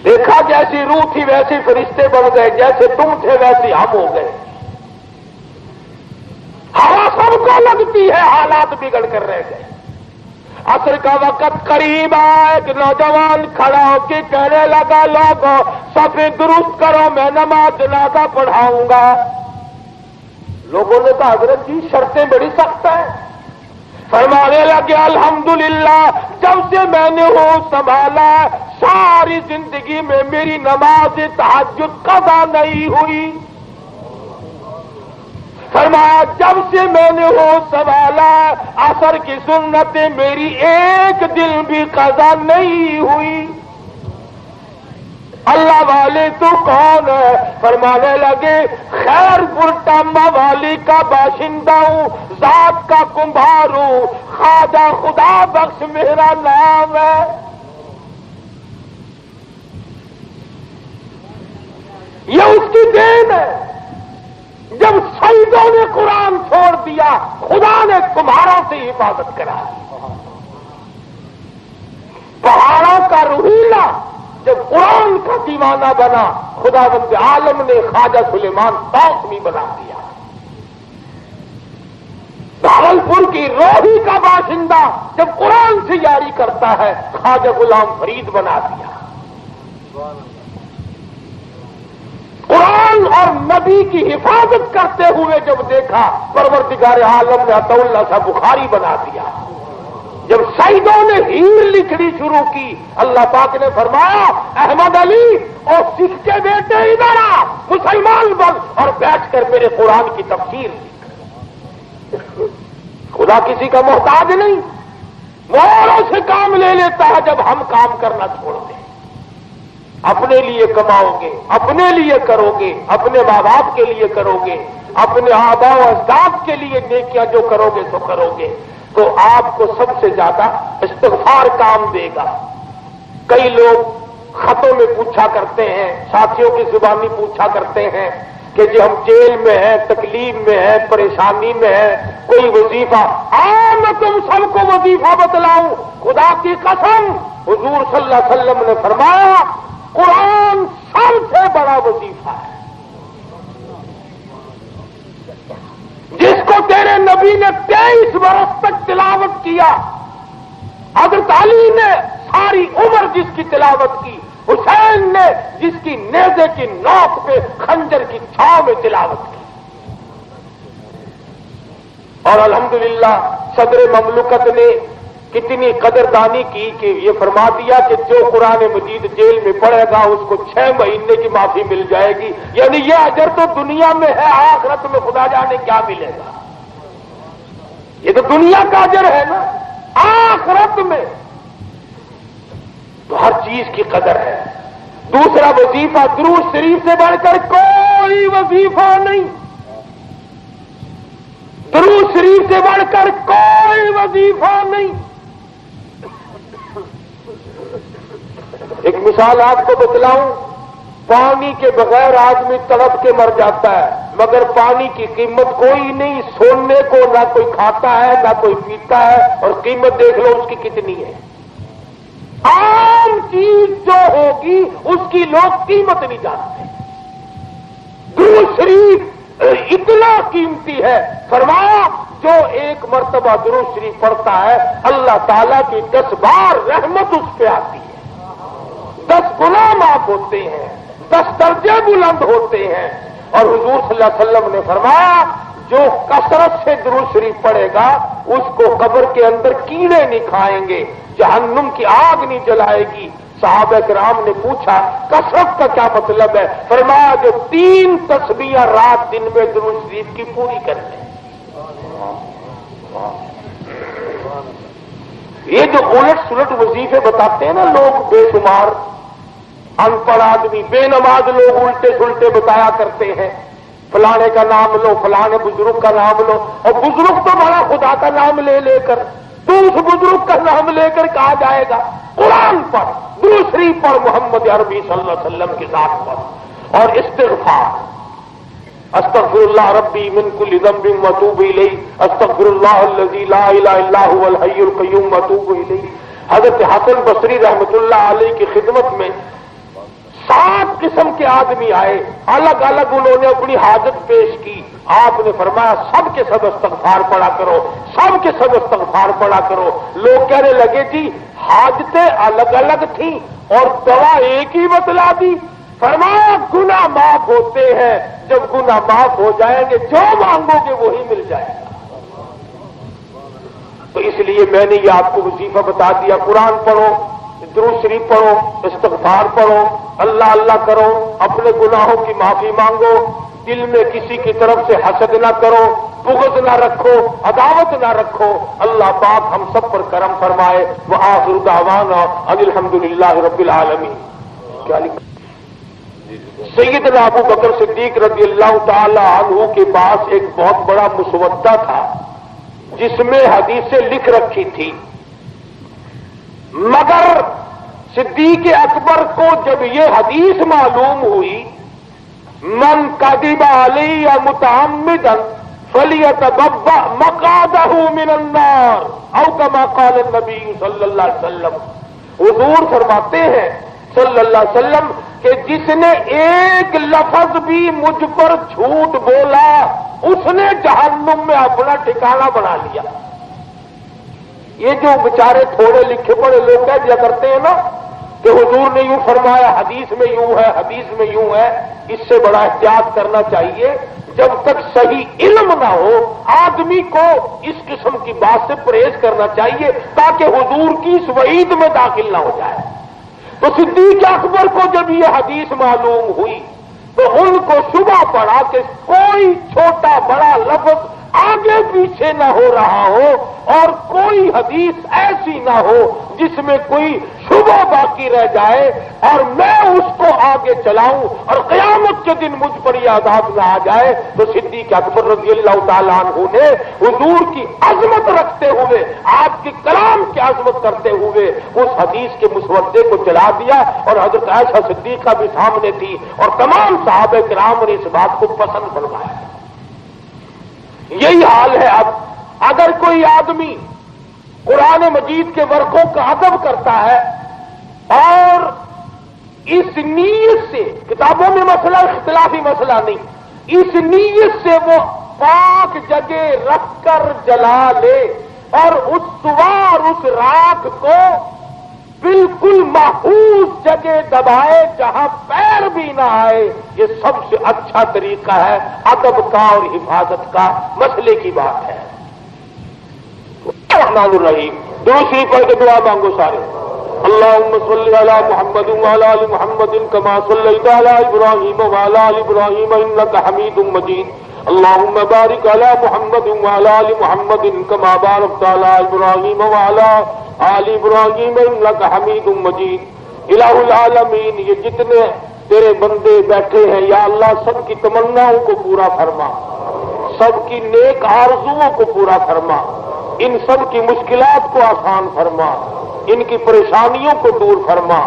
[SPEAKER 2] دیکھا جیسی روح تھی ویسے فرشتے بڑھ گئے, جیسے تم تھے ویسے ہم ہو گئے. ہوا سب کو لگتی ہے, حالات بگڑ کر رہ گئے. عصر کا وقت قریب آیا, ایک نوجوان کھڑا ہو کے کہنے لگا, لوگوں صفیں درست کرو, میں نماز جنازہ پڑھاؤں گا. لوگوں نے کہا حضرت جی شرطیں بڑی سخت ہیں. فرمانے لگے الحمدللہ جب سے میں نے وہ سنبھالا ساری زندگی میں میری نماز تہجد قضا نہیں ہوئی. فرمایا جب سے میں نے وہ سنبھالا عصر کی سنتیں میری ایک دن بھی قضا نہیں ہوئی. اللہ والے تو کون ہے؟ فرمانے لگے خیر پور ٹامہ والی کا باشندہ ہوں, ذات کا کمبھار ہوں, خواجہ خدا بخش میرا نام ہے. یہ اس کی دین ہے. جب شہیدوں نے قرآن چھوڑ دیا خدا نے تمہاروں سے حفاظت کرا. پہاڑوں کا روحیلا جب قرآن کا دیوانہ بنا خداوند عالم نے خواجہ سلیمان طوسمی بنا دیا. بھاگلپور کی روحی کا باشندہ جب قرآن سے یاری کرتا ہے خواجہ غلام فرید بنا دیا. قرآن اور نبی کی حفاظت کرتے ہوئے جب دیکھا پروردگار عالم نے عطا اللہ صاحب بخاری بنا دیا. جب شہیدوں نے ہیر لکھنی شروع کی اللہ پاک نے فرمایا احمد علی اور سکھ کے بیٹے ادھر آ, مسلمان بن اور بیٹھ کر میرے قرآن کی تفسیر لکھ. خدا کسی کا محتاج نہیں, موروں سے کام لے لیتا ہے جب ہم کام کرنا چھوڑ دیں. اپنے لیے کماؤ گے, اپنے لیے کرو گے, اپنے ماں باپ کے لیے کرو گے, اپنے آباء و اجداد کے لیے نیکیاں جو کرو گے تو کرو گے تو آپ کو سب سے زیادہ استغفار کام دے گا. کئی لوگ خطوں میں پوچھا کرتے ہیں, ساتھیوں کی زبانی پوچھا کرتے ہیں کہ جی ہم جیل میں ہیں, تکلیف میں ہیں, پریشانی میں ہیں, کوئی وظیفہ. میں تم سب کو وظیفہ بتلاؤں. خدا کی قسم حضور صلی اللہ علیہ وسلم نے فرمایا قرآن سب سے بڑا وظیفہ ہے. جس کو تیرے نبی نے 23 برس تک تلاوت کیا, حضرت علی نے ساری عمر جس کی تلاوت کی, حسین نے جس کی نیزے کی نوک پہ خنجر کی چھاؤں میں تلاوت کی. اور الحمدللہ صدر مملکت نے کتنی قدردانی کی کہ یہ فرما دیا کہ جو قرآن مجید جیل میں پڑھے گا اس کو 6 مہینے کی معافی مل جائے گی. یعنی یہ اجر تو دنیا میں ہے, آخرت میں خدا جانے کیا ملے گا. یہ تو دنیا کا اجر ہے نا, آخرت میں تو ہر چیز کی قدر ہے. دوسرا وظیفہ درود شریف سے بڑھ کر کوئی وظیفہ نہیں. درود شریف سے بڑھ کر کوئی وظیفہ نہیں. ایک مثال آپ کو بتلاؤں, پانی کے بغیر آدمی تڑپ کے مر جاتا ہے, مگر پانی کی قیمت کوئی نہیں. سونے کو نہ کوئی کھاتا ہے نہ کوئی پیتا ہے, اور قیمت دیکھ لو اس کی کتنی ہے. عام چیز جو ہوگی اس کی لوگ قیمت نہیں جانتے. درود شریف اتنا قیمتی ہے. فرمایا جو ایک مرتبہ درود شریف پڑھتا ہے اللہ تعالیٰ کی 10 بار رحمت اس پہ آتی ہے, 10 گنا معاف ہوتے ہیں, 10 درجے بلند ہوتے ہیں. اور حضور صلی اللہ علیہ وسلم نے فرمایا جو کثرت سے درود شریف پڑھے گا اس کو قبر کے اندر کیڑے نہیں کھائیں گے, جہنم کی آگ نہیں جلائے گی. صحابہ کرام نے پوچھا کثرت کا کیا مطلب ہے؟ فرمایا جو 3 تسبیحاں رات دن میں درود شریف کی پوری کر لیں. یہ جو الٹ سلٹ وظیفے بتاتے ہیں نا لوگ بے شمار, ان پڑھ آدمی, بے نماز لوگ الٹے سلٹے بتایا کرتے ہیں. فلانے کا نام لو, فلانے بزرگ کا نام لو, اور بزرگ تو بڑا خدا کا نام لے لے کر
[SPEAKER 3] تو اس بزرگ کا نام لے کر کہا جائے گا قرآن پڑھ، دوسری پڑھ محمد عربی صلی اللہ علیہ وسلم کی ذات پڑھ، اور استغفار، استغفر اللہ ربی من کل ذنب واتوب الیہ، استغفر اللہ الذی لا الہ الا هو الحی القیوم واتوب الیہ۔ حضرت حسن بصری رحمۃ اللہ علیہ کی خدمت میں 7 قسم کے آدمی آئے، الگ الگ انہوں نے اپنی حاجت پیش کی۔ آپ نے فرمایا سب کے سب استغفار پڑھا کرو، سب کے سب استغفار پڑھا کرو۔ لوگ کہنے لگے جی حاجتیں الگ الگ تھیں اور دوا ایک ہی بتلا دی۔ فرمایا گناہ معاف ہوتے ہیں، جب گناہ معاف ہو جائیں گے جو مانگو گے وہی مل جائے گا۔ تو اس لیے میں نے یہ آپ کو وظیفہ بتا دیا، قرآن پڑھو، درود شریف پڑھو، استغفار پڑھو، اللہ اللہ کرو، اپنے گناہوں کی معافی مانگو، دل میں کسی کی طرف سے حسد نہ کرو، بغض نہ رکھو، عداوت نہ رکھو۔ اللہ پاک ہم سب پر کرم فرمائے۔ وآخر دعوانا ان الحمدللہ رب العالمین۔ کیا لکھا؟ سیدنا ابو بکر صدیق رضی اللہ تعالی عنہ کے پاس ایک بہت بڑا مسودہ تھا جس میں حدیثیں لکھ رکھی تھی، مگر صدیق اکبر کو جب یہ حدیث معلوم ہوئی من کذب علی متعمدا فلیتبوأ مقعدہ من النار او کما قال النبی صلی اللہ علیہ وسلم۔ حضور فرماتے ہیں صلی اللہ علیہ وسلم کہ جس نے ایک لفظ بھی مجھ پر جھوٹ بولا اس نے جہنم میں اپنا ٹھکانہ بنا لیا۔ یہ جو بیچارے تھوڑے لکھے پڑے لوگ کہہ دیا کرتے ہیں نا کہ حضور نے یوں فرمایا، حدیث میں یوں ہے، حدیث میں یوں ہے، اس سے بڑا احتیاط کرنا چاہیے۔ جب تک صحیح علم نہ ہو آدمی کو اس قسم کی بات سے پرہیز کرنا چاہیے تاکہ حضور کی اس وعید میں داخل نہ ہو جائے۔ تو صدیق اکبر کو جب یہ حدیث معلوم ہوئی تو ان کو شبہ پڑا کہ کوئی چھوٹا بڑا لفظ آگے پیچھے نہ ہو رہا ہو اور کوئی حدیث ایسی نہ ہو جس میں کوئی شبہ باقی رہ جائے اور میں اس کو آگے چلاؤں اور قیامت کے دن مجھ پر یہ عذاب نہ آ جائے۔ تو صدیق اکبر رضی اللہ تعالیٰ عنہ نے حضور کی عظمت رکھتے ہوئے، آپ کے کلام کی عظمت کرتے ہوئے اس حدیث کے مسودے کو چلا دیا، اور حضرت عائشہ صدیقہ بھی سامنے تھی اور تمام صحابہ کرام نے اس بات کو پسند فرمایا۔ یہی حال ہے اب اگر کوئی آدمی قرآن مجید کے ورقوں کا ادب کرتا ہے اور اس نیت سے، کتابوں میں مسئلہ اختلافی مسئلہ نہیں، اس نیت سے وہ پاک جگہ رکھ کر جلا لے اور اس سوار اس راکھ کو بالکل محفوظ جگہ دبائے جہاں پیر بھی نہ آئے، یہ سب سے اچھا طریقہ ہے ادب کا اور حفاظت کا۔ مسئلے کی بات ہے۔ الرحمن الرحیم، دوسری پڑھ کے دعا مانگو سارے۔ اللہم صلی علی محمد وعلی آل محمد کما صلیت علی ابراہیم وعلی آل ابراہیم انک حمید مجید۔ اللہم بارک علی محمد وعلی آل محمد کما بارکت علی ابراہیم وعلی آل ابراہیم انک حمید مجید۔ الہ العالمین، یہ جتنے تیرے بندے بیٹھے ہیں یا اللہ سب کی تمناؤں کو پورا فرما، سب کی نیک آرزوؤں کو پورا فرما، ان سب کی مشکلات کو آسان فرما، ان کی پریشانیوں کو دور فرما۔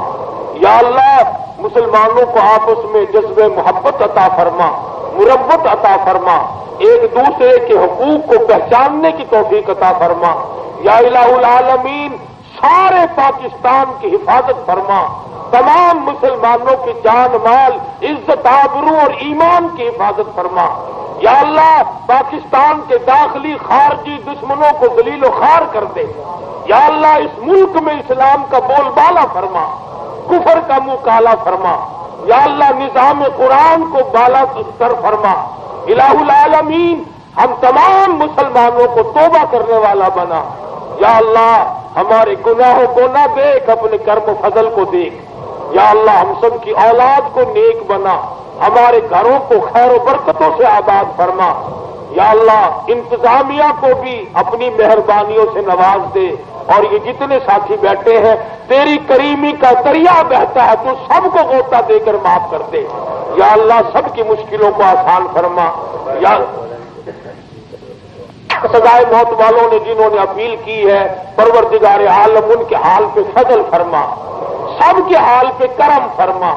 [SPEAKER 3] یا اللہ مسلمانوں کو آپس میں جذبہ محبت عطا فرما، مربت عطا فرما، ایک دوسرے کے حقوق کو پہچاننے کی توفیق عطا فرما۔ یا الہ العالمین، سارے پاکستان کی حفاظت فرما، تمام مسلمانوں کی جان مال عزت آبرو اور ایمان کی حفاظت فرما۔ یا اللہ پاکستان کے داخلی خارجی دشمنوں کو ذلیل و خوار کر دے۔ یا اللہ اس ملک میں اسلام کا بول بالا فرما، کفر کا منہ کالا فرما۔ یا اللہ نظام قرآن کو بالا تر فرما۔ الہ العالمین، ہم تمام مسلمانوں کو توبہ کرنے والا بنا۔ یا اللہ ہمارے گناہوں کو نہ دیکھ، اپنے کرم و فضل کو دیکھ۔ یا اللہ ہم سب کی اولاد کو نیک بنا، ہمارے گھروں کو خیر و برکتوں سے آباد فرما۔ یا اللہ انتظامیہ کو بھی اپنی مہربانیوں سے نواز دے، اور یہ جتنے ساتھی بیٹھے ہیں تیری کریمی کا دریا بہتا ہے، تو سب کو غوطہ دے کر معاف کر دے۔ یا اللہ سب کی مشکلوں کو آسان فرما۔ یا سزائے موت والوں نے جنہوں نے اپیل کی ہے، پروردگار عالم ان کے حال پہ فضل فرما، سب کے حال پہ کرم فرما۔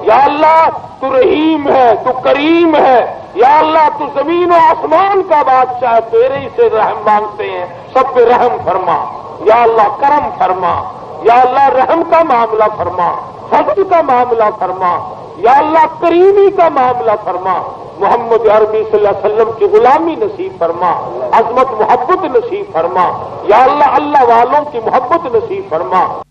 [SPEAKER 3] یا اللہ تو رحیم ہے، تو کریم ہے، یا اللہ تو زمین و آسمان کا بادشاہ ہے، تیرے ہی سے رحم مانگتے ہیں، سب پہ رحم فرما۔ یا اللہ کرم فرما، یا اللہ رحم کا معاملہ فرما، فضل کا معاملہ فرما، یا اللہ کریمی کا معاملہ فرما۔ محمد عربی صلی اللہ علیہ وسلم کی غلامی نصیب فرما، عظمت محبت نصیب فرما، یا اللہ اللہ والوں کی محبت نصیب فرما۔